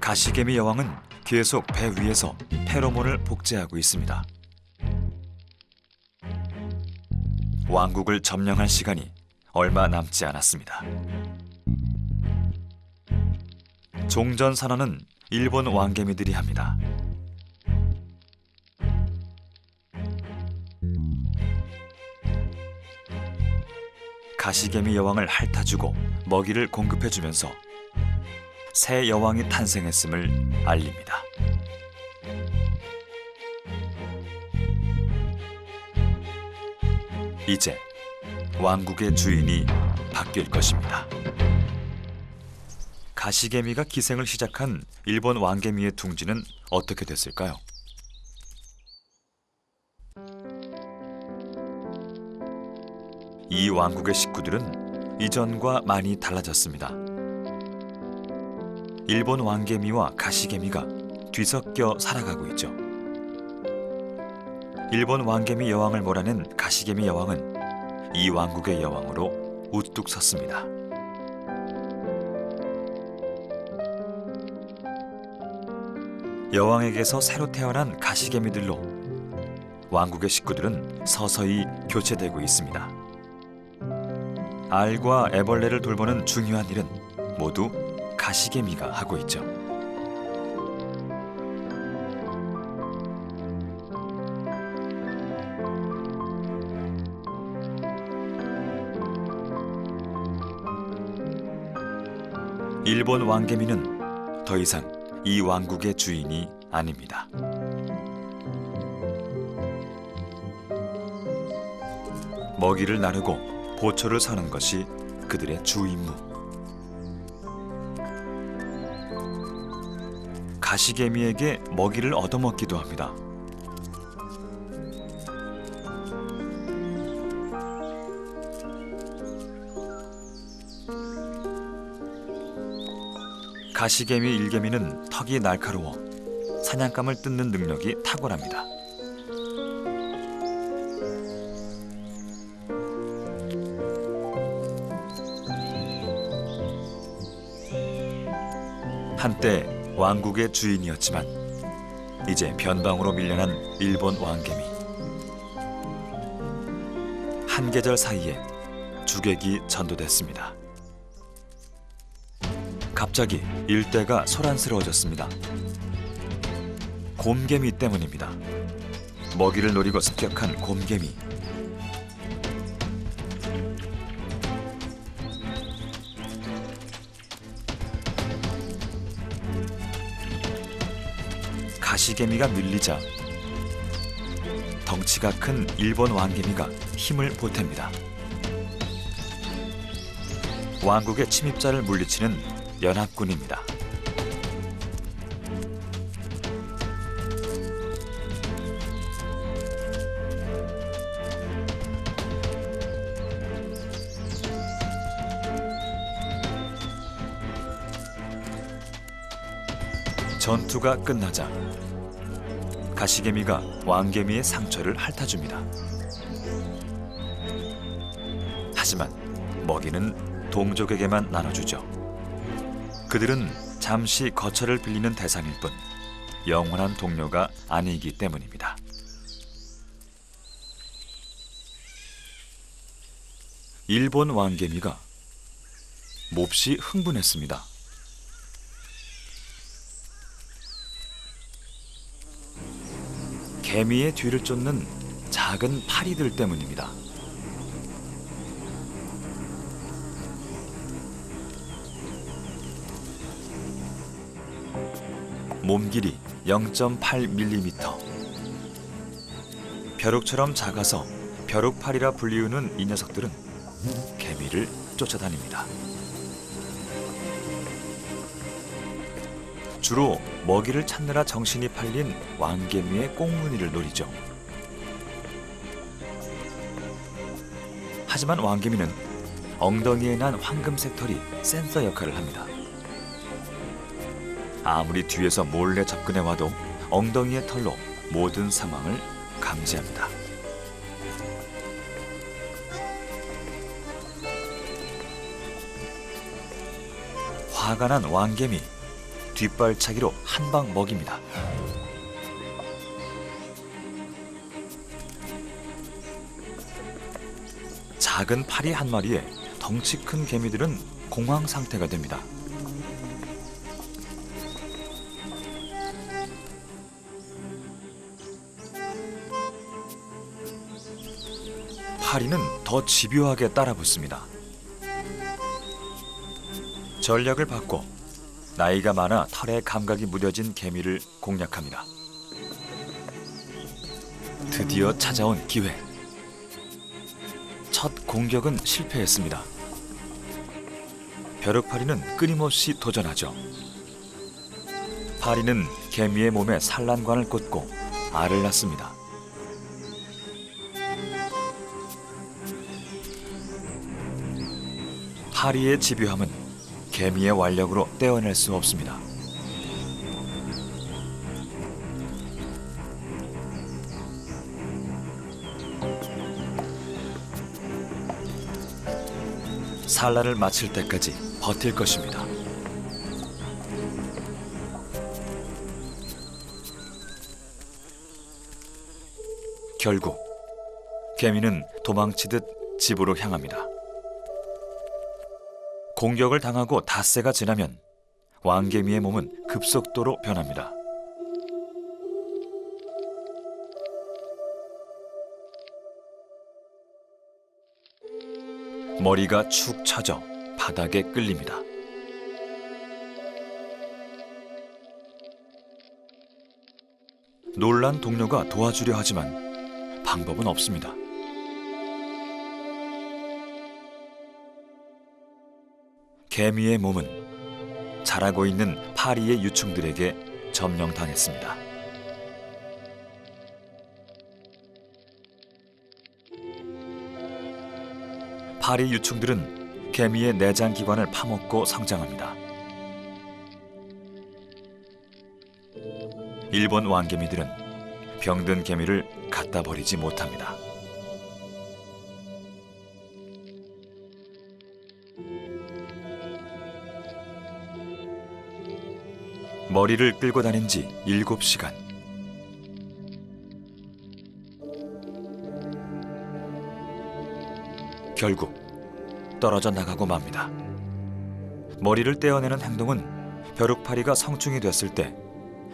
가시개미 여왕은 계속 배 위에서 페로몬을 복제하고 있습니다. 왕국을 점령할 시간이 얼마 남지 않았습니다. 종전 선언은 일본 왕개미들이 합니다. 가시개미 여왕을 핥아주고 먹이를 공급해주면서 새 여왕이 탄생했음을 알립니다. 이제 왕국의 주인이 바뀔 것입니다. 가시개미가 기생을 시작한 일본 왕개미의 둥지는 어떻게 됐을까요? 이 왕국의 식구들은 이전과 많이 달라졌습니다. 일본 왕개미와 가시개미가 뒤섞여 살아가고 있죠. 일본 왕개미 여왕을 몰아낸 가시개미 여왕은 이 왕국의 여왕으로 우뚝 섰습니다. 여왕에게서 새로 태어난 가시개미들로 왕국의 식구들은 서서히 교체되고 있습니다. 알과 애벌레를 돌보는 중요한 일은 모두 가시개미가 하고 있죠. 일본 왕개미는 더 이상 이 왕국의 주인이 아닙니다. 먹이를 나르고 보초를 서는 것이 그들의 주 임무. 가시개미에게 먹이를 얻어먹기도 합니다. 가시개미 일개미는 턱이 날카로워 사냥감을 뜯는 능력이 탁월합니다. 한때 왕국의 주인이었지만 이제 변방으로 밀려난 일본 왕개미. 한 계절 사이에 주객이 전도됐습니다. 갑자기 일대가 소란스러워졌습니다. 곰개미 때문입니다. 먹이를 노리고 습격한 곰개미. 가시개미가 밀리자 덩치가 큰 일본 왕개미가 힘을 보탭니다. 왕국의 침입자를 물리치는 연합군입니다. 전투가 끝나자 가시개미가 왕개미의 상처를 핥아줍니다. 하지만 먹이는 동족에게만 나눠주죠. 그들은 잠시 거처를 빌리는 대상일 뿐 영원한 동료가 아니기 때문입니다. 일본 왕개미가 몹시 흥분했습니다. 개미의 뒤를 쫓는 작은 파리들 때문입니다. 몸 길이 0.8mm. 벼룩처럼 작아서 벼룩파리라 불리우는 이 녀석들은 개미를 쫓아다닙니다. 주로 먹이를 찾느라 정신이 팔린 왕개미의 꽁무니를 노리죠. 하지만 왕개미는 엉덩이에 난 황금색 털이 센서 역할을 합니다. 아무리 뒤에서 몰래 접근해 와도 엉덩이의 털로 모든 상황을 감지합니다. 화가 난 왕개미, 뒷발차기로 한 방 먹입니다. 작은 파리 한 마리에 덩치 큰 개미들은 공황 상태가 됩니다. 파리는 더 집요하게 따라붙습니다. 전략을 바꿔 나이가 많아 털에 감각이 무뎌진 개미를 공략합니다. 드디어 찾아온 기회. 첫 공격은 실패했습니다. 벼룩파리는 끊임없이 도전하죠. 파리는 개미의 몸에 산란관을 꽂고 알을 낳습니다. 파리의 집요함은 개미의 완력으로 떼어낼 수 없습니다. 산란을 마칠 때까지 버틸 것입니다. 결국 개미는 도망치듯 집으로 향합니다. 공격을 당하고 닷새가 지나면 왕개미의 몸은 급속도로 변합니다. 머리가 축 처져 바닥에 끌립니다. 놀란 동료가 도와주려 하지만 방법은 없습니다. 개미의 몸은 자라고 있는 파리의 유충들에게 점령당했습니다. 파리 유충들은 개미의 내장 기관을 파먹고 성장합니다. 일본 왕개미들은 병든 개미를 갖다 버리지 못합니다. 머리를 끌고 다닌 지 7시간. 결국 떨어져 나가고 맙니다. 머리를 떼어내는 행동은 벼룩파리가 성충이 됐을 때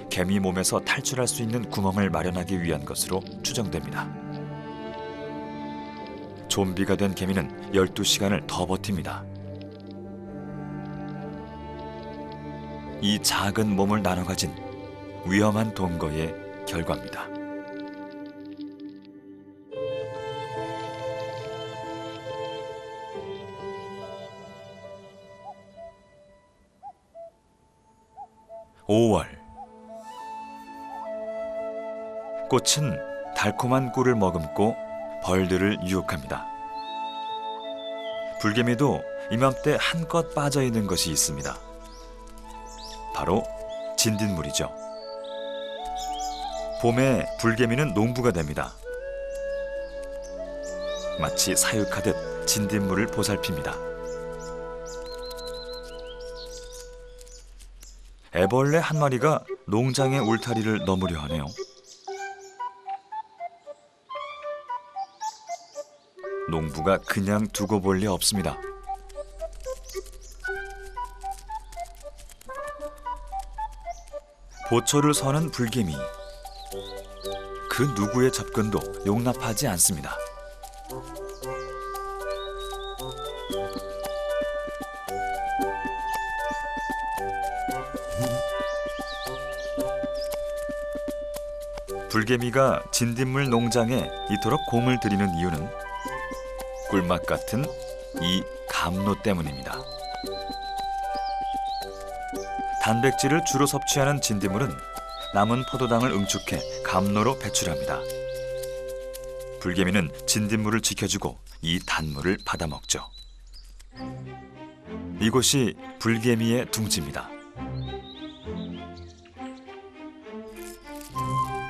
개미 몸에서 탈출할 수 있는 구멍을 마련하기 위한 것으로 추정됩니다. 좀비가 된 개미는 12시간을 더 버팁니다. 이 작은 몸을 나눠 가진 위험한 동거의 결과입니다. (5월) 꽃은 달콤한 꿀을 머금고 벌들을 유혹합니다. 불개미도 이맘때 한껏 빠져있는 것이 있습니다. 바로 진딧물이죠. 봄에 불개미는 농부가 됩니다. 마치 사육하듯 진딧물을 보살핍니다. 애벌레 한 마리가 농장의 울타리를 넘으려 하네요. 농부가 그냥 두고 볼 리 없습니다. 보초를 서는 불개미. 그 누구의 접근도 용납하지 않습니다. 불개미가 진딧물 농장에 이토록 공을 들이는 이유는 꿀맛 같은 이 감로 때문입니다. 단백질을 주로 섭취하는 진딧물은 남은 포도당을 응축해 감로로 배출합니다. 불개미는 진딧물을 지켜주고 이 단물을 받아먹죠. 이곳이 불개미의 둥지입니다.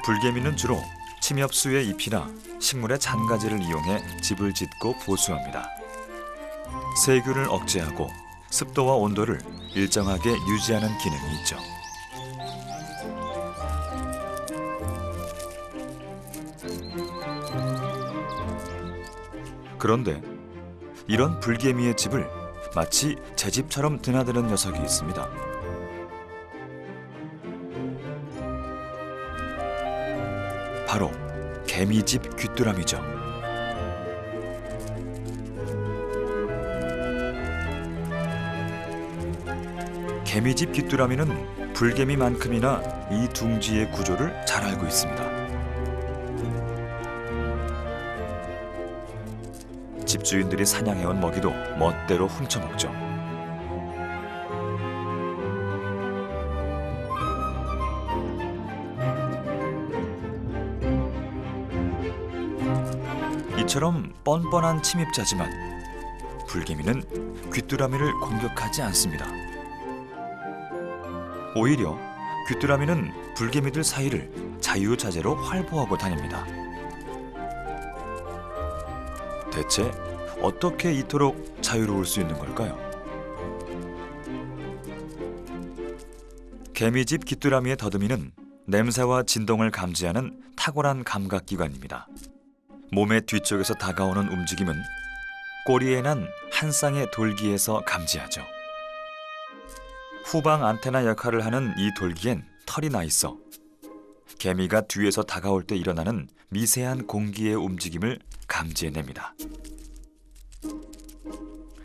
불개미는 주로 침엽수의 잎이나 식물의 잔가지를 이용해 집을 짓고 보수합니다. 세균을 억제하고 습도와 온도를 일정하게 유지하는 기능이 있죠. 그런데 이런 불개미의 집을 마치 제 집처럼 드나드는 녀석이 있습니다. 바로 개미집 귀뚜라미죠. 개미집 귀뚜라미는 불개미만큼이나 이 둥지의 구조를 잘 알고 있습니다. 집주인들이 사냥해온 먹이도 멋대로 훔쳐먹죠. 이처럼 뻔뻔한 침입자지만 불개미는 귀뚜라미를 공격하지 않습니다. 오히려 귀뚜라미는 불개미들 사이를 자유자재로 활보하고 다닙니다. 대체 어떻게 이토록 자유로울 수 있는 걸까요? 개미집 귀뚜라미의 더듬이는 냄새와 진동을 감지하는 탁월한 감각기관입니다. 몸의 뒤쪽에서 다가오는 움직임은 꼬리에 난 한 쌍의 돌기에서 감지하죠. 후방 안테나 역할을 하는 이 돌기엔 털이 나 있어 개미가 뒤에서 다가올 때 일어나는 미세한 공기의 움직임을 감지해냅니다.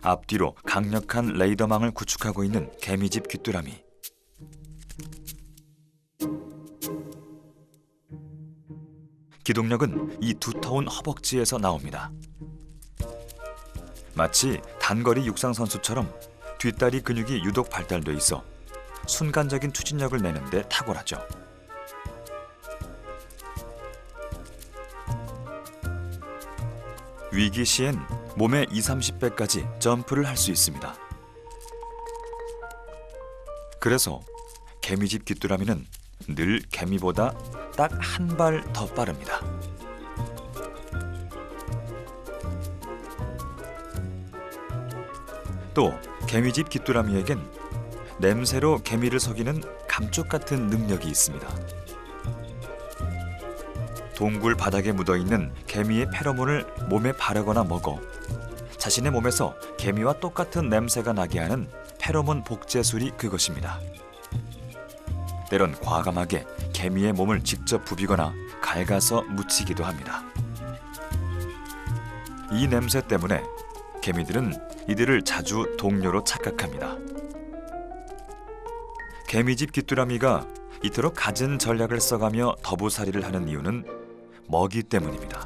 앞뒤로 강력한 레이더망을 구축하고 있는 개미집 귀뚜라미. 기동력은 이 두터운 허벅지에서 나옵니다. 마치 단거리 육상 선수처럼 뒷다리 근육이 유독 발달돼 있어 순간적인 추진력을 내는데 탁월하죠. 위기 시엔 몸의 20-30배까지 점프를 할 수 있습니다. 그래서 개미집 귀뚜라미는 늘 개미보다 딱 한 발 더 빠릅니다. 또 개미집 귀뚜라미에겐 냄새로 개미를 속이는 감쪽 같은 능력이 있습니다. 동굴 바닥에 묻어있는 개미의 페로몬을 몸에 바르거나 먹어 자신의 몸에서 개미와 똑같은 냄새가 나게 하는 페로몬 복제술이 그것입니다. 때론 과감하게 개미의 몸을 직접 부비거나 갉아서 묻히기도 합니다. 이 냄새 때문에 개미들은 이들을 자주 동료로 착각합니다. 개미집 귀뚜라미가 이토록 갖은 전략을 써가며 더부살이를 하는 이유는 먹이 때문입니다.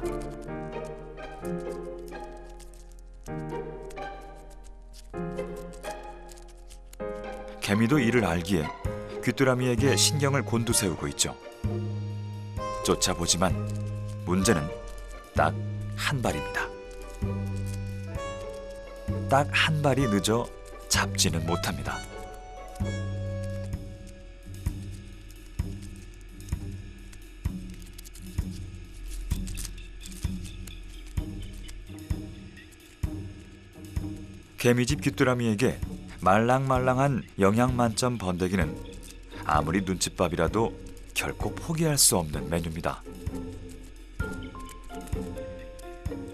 개미도 이를 알기에 귀뚜라미에게 신경을 곤두세우고 있죠. 쫓아보지만 문제는 딱 한 발입니다. 딱 한 발이 늦어 잡지는 못합니다. 개미집 귀뚜라미에게 말랑말랑한 영양 만점 번데기는 아무리 눈칫밥이라도 결코 포기할 수 없는 메뉴입니다.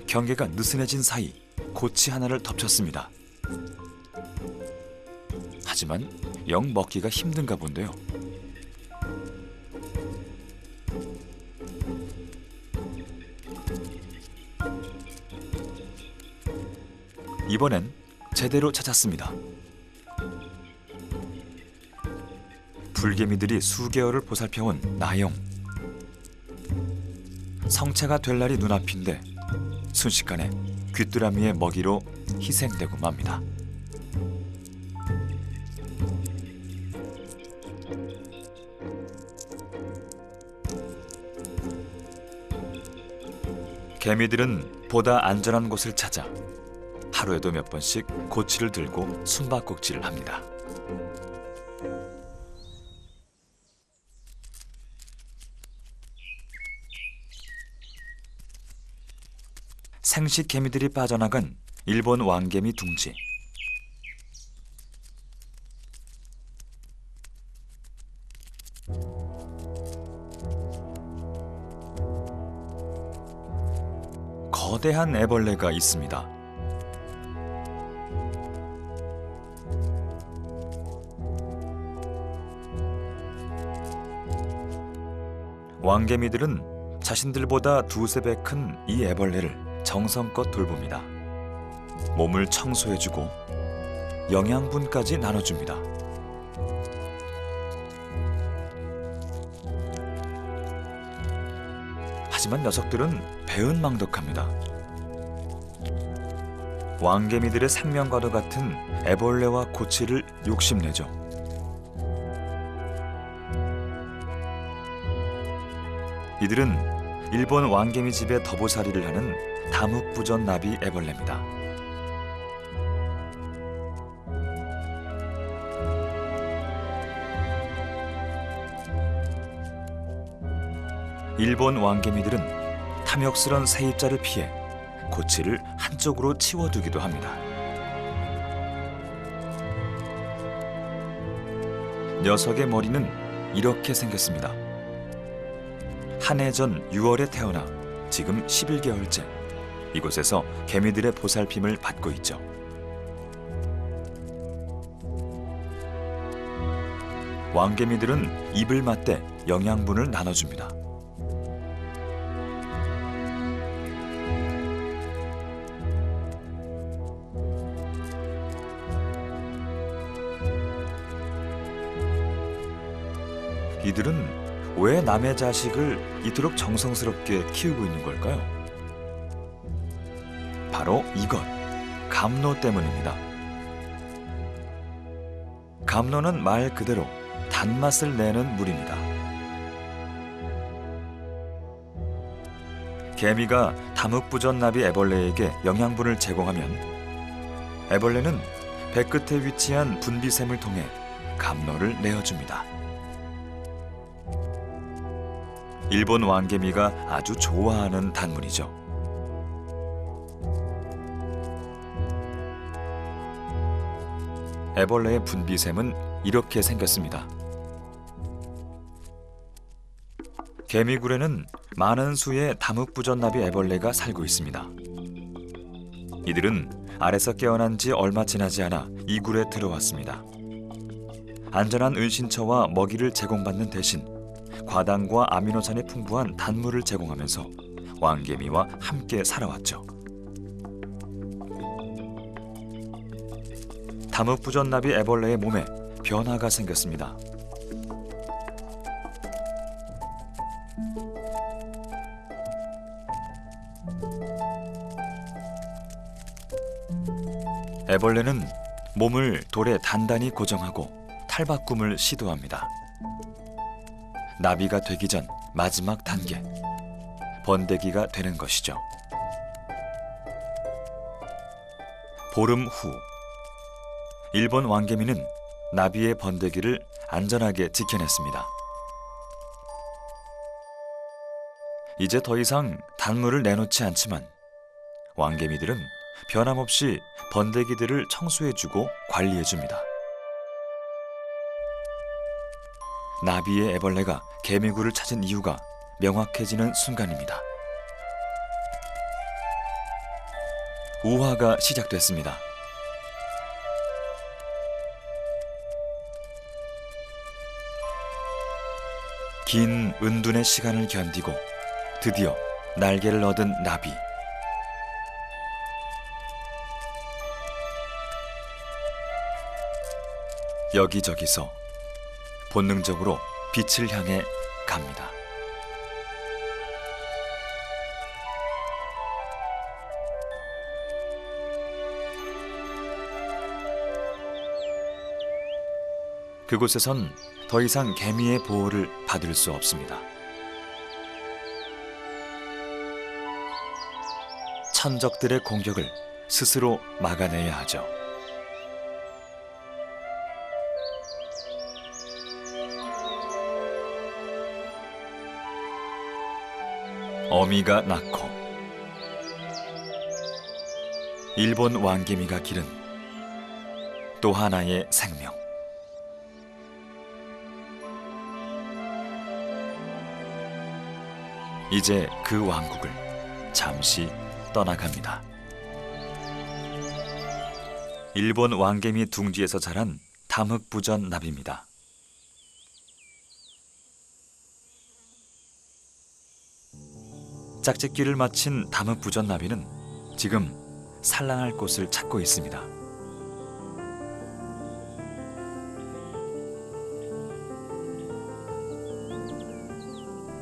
경계가 느슨해진 사이 고치 하나를 덮쳤습니다. 하지만 영 먹기가 힘든가 본데요. 이번엔 제대로 찾았습니다. 불개미들이 수개월을 보살펴온 나영. 성체가 될 날이 눈앞인데 순식간에 귀뚜라미의 먹이로 희생되고 맙니다. 개미들은 보다 안전한 곳을 찾아 하루에도 몇 번씩 고치를 들고 숨바꼭질을 합니다. 생식 개미들이 빠져나간 일본 왕개미 둥지. 거대한 애벌레가 있습니다. 왕개미들은 자신들보다 두세 배 큰 이 애벌레를 정성껏 돌봅니다. 몸을 청소해주고 영양분까지 나눠줍니다. 하지만 녀석들은 배은망덕합니다. 왕개미들의 생명과도 같은 애벌레와 고치를 욕심내죠. 이들은 일본 왕개미 집에 더부살이를 하는 다묵부전 나비 애벌레입니다. 일본 왕개미들은 탐욕스런 세입자를 피해 고치를 한쪽으로 치워두기도 합니다. 녀석의 머리는 이렇게 생겼습니다. 한 해 전 6월에 태어나 지금 11개월째 이곳에서 개미들의 보살핌을 받고 있죠. 왕개미들은 입을 맞대 영양분을 나눠줍니다. 이들은 왜 남의 자식을 이토록 정성스럽게 키우고 있는 걸까요? 바로 이것, 감로 때문입니다. 감로는 말 그대로 단맛을 내는 물입니다. 개미가 다묵부전나비 애벌레에게 영양분을 제공하면 애벌레는 배끝에 위치한 분비샘을 통해 감로를 내어줍니다. 일본 왕개미가 아주 좋아하는 단물이죠. 애벌레의 분비샘은 이렇게 생겼습니다. 개미굴에는 많은 수의 다묵부전나비 애벌레가 살고 있습니다. 이들은 알에서 깨어난 지 얼마 지나지 않아 이 굴에 들어왔습니다. 안전한 은신처와 먹이를 제공받는 대신 과당과 아미노산이 풍부한 단물을 제공하면서 왕개미와 함께 살아왔죠. 다묵부전나비 애벌레의 몸에 변화가 생겼습니다. 애벌레는 몸을 돌에 단단히 고정하고 탈바꿈을 시도합니다. 나비가 되기 전 마지막 단계, 번데기가 되는 것이죠. 보름 후, 일본 왕개미는 나비의 번데기를 안전하게 지켜냈습니다. 이제 더 이상 단물을 내놓지 않지만 왕개미들은 변함없이 번데기들을 청소해주고 관리해줍니다. 나비의 애벌레가 개미굴을 찾은 이유가 명확해지는 순간입니다. 우화가 시작됐습니다. 긴 은둔의 시간을 견디고 드디어 날개를 얻은 나비. 여기저기서 본능적으로 빛을 향해 갑니다. 그곳에선 더 이상 개미의 보호를 받을 수 없습니다. 천적들의 공격을 스스로 막아내야 하죠. 어미가 낳고 일본 왕개미가 기른 또 하나의 생명. 이제 그 왕국을 잠시 떠나갑니다. 일본 왕개미 둥지에서 자란 다묵부전 나비입니다. 짝짓기를 마친 다묵부전 나비는 지금 산란할 곳을 찾고 있습니다.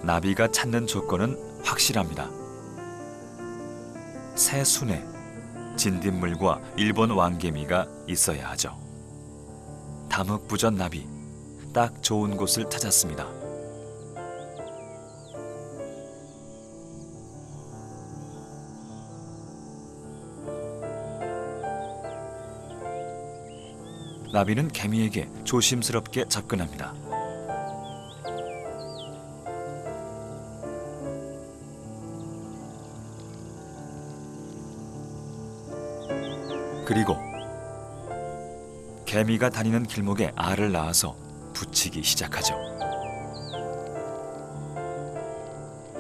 나비가 찾는 조건은 확실합니다. 새 순에 진딧물과 일본 왕개미가 있어야 하죠. 다묵부전 나비, 딱 좋은 곳을 찾았습니다. 나비는 개미에게 조심스럽게 접근합니다. 그리고 개미가 다니는 길목에 알을 낳아서 붙이기 시작하죠.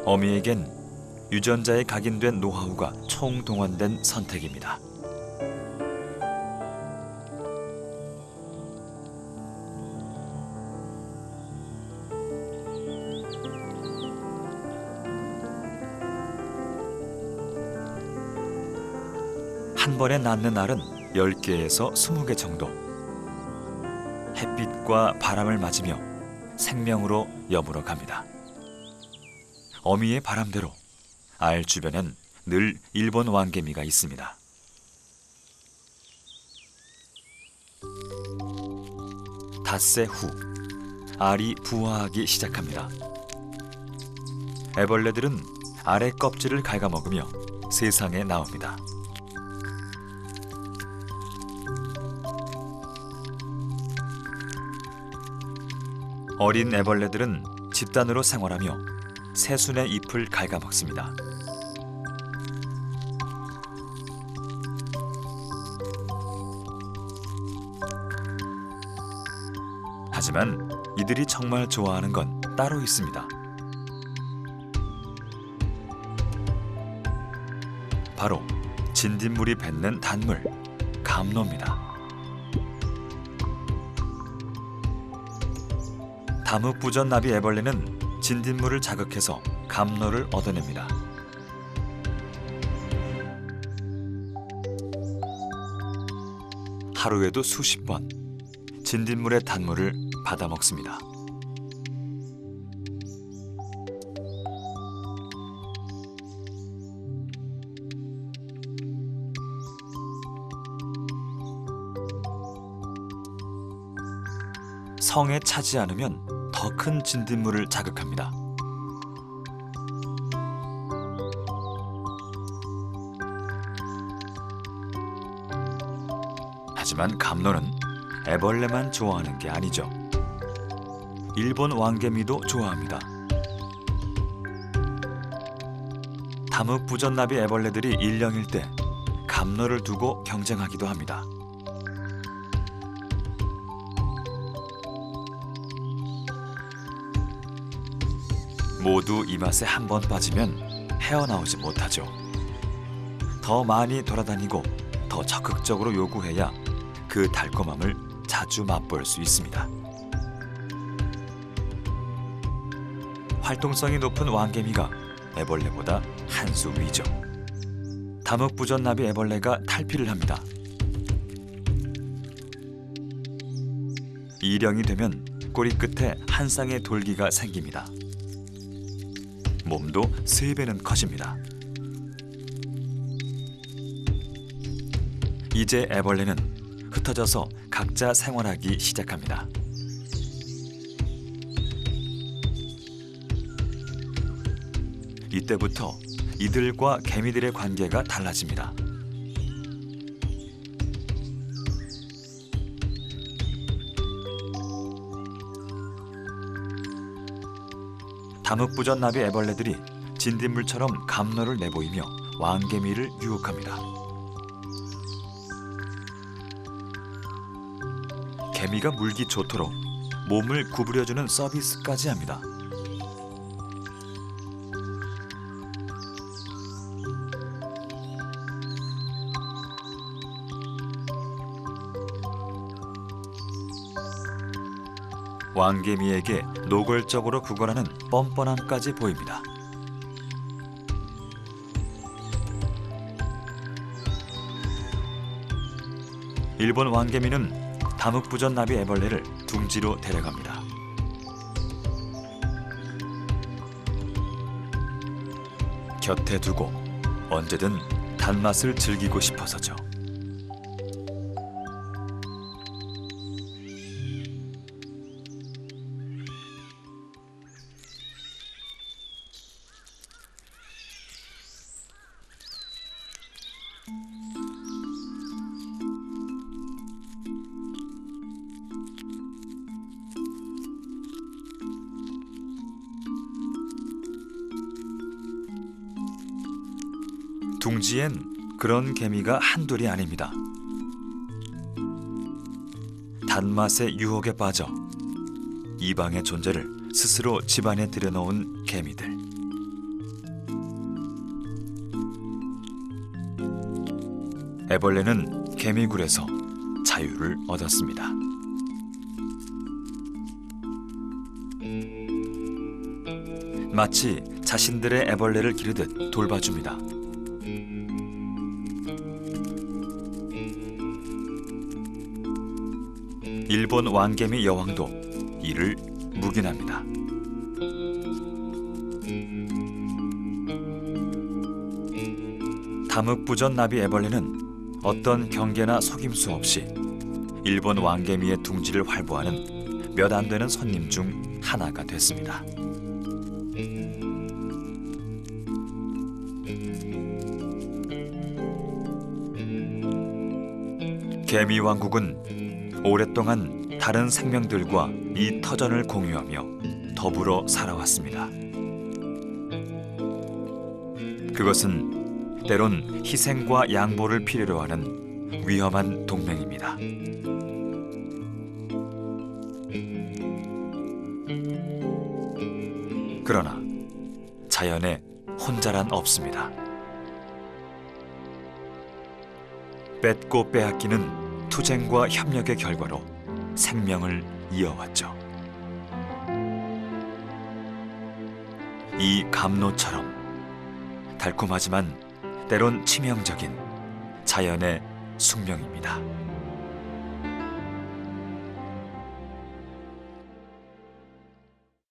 어미에겐 유전자에 각인된 노하우가 총동원된 선택입니다. 한 번에 낳는 알은 10개에서 20개 정도. 햇빛과 바람을 맞으며 생명으로 여물어 갑니다. 어미의 바람대로 알 주변엔 늘 일본 왕개미가 있습니다. 닷새 후 알이 부화하기 시작합니다. 애벌레들은 알의 껍질을 갉아먹으며 세상에 나옵니다. 어린 애벌레들은 집단으로 생활하며 새순의 잎을 갉아먹습니다. 하지만 이들이 정말 좋아하는 건 따로 있습니다. 바로 진딧물이 뱉는 단물, 감로입니다. 다묵부전나비 애벌레는 진딧물을 자극해서 감로를 얻어냅니다. 하루에도 수십 번 진딧물의 단물을 받아 먹습니다. 성에 차지 않으면 더 큰 진딧물을 자극합니다. 하지만 감로는 애벌레만 좋아하는 게 아니죠. 일본 왕개미도 좋아합니다. 다묵부전나비 애벌레들이 일령일 때 감로를 두고 경쟁하기도 합니다. 모두 이 맛에 한 번 빠지면 헤어나오지 못하죠. 더 많이 돌아다니고 더 적극적으로 요구해야 그 달콤함을 자주 맛볼 수 있습니다. 활동성이 높은 왕개미가 애벌레보다 한 수 위죠. 다묵부전나비 애벌레가 탈피를 합니다. 일령이 되면 꼬리 끝에 한 쌍의 돌기가 생깁니다. 몸도 3배는 커집니다. 이제 애벌레는 흩어져서 각자 생활하기 시작합니다. 이때부터 이들과 개미들의 관계가 달라집니다. 다묵부전나비 애벌레들이 진딧물처럼 감로를 내보이며 왕개미를 유혹합니다. 개미가 물기 좋도록 몸을 구부려주는 서비스까지 합니다. 왕개미에게 노골적으로 구걸하는 뻔뻔함까지 보입니다. 일본 왕개미는 다묵부전나비 애벌레를 둥지로 데려갑니다. 곁에 두고 언제든 단맛을 즐기고 싶어서죠. 둥지엔 그런 개미가 한둘이 아닙니다. 단맛의 유혹에 빠져 이방의 존재를 스스로 집안에 들여놓은 개미들. 애벌레는 개미굴에서 자유를 얻었습니다. 마치 자신들의 애벌레를 기르듯 돌봐줍니다. 일본 왕개미 여왕도 이를 묵인합니다. 다묵부전 나비 애벌레는 어떤 경계나 속임수 없이 일본 왕개미의 둥지를 활보하는 몇 안 되는 손님 중 하나가 됐습니다. 개미 왕국은 오랫동안 다른 생명들과 이 터전을 공유하며 더불어 살아왔습니다. 그것은 때론 희생과 양보를 필요로 하는 위험한 동맹입니다. 그러나 자연에 혼자란 없습니다. 뺏고 빼앗기는 투쟁과 협력의 결과로 생명을 이어왔죠. 이 감로처럼 달콤하지만 때론 치명적인 자연의 숙명입니다.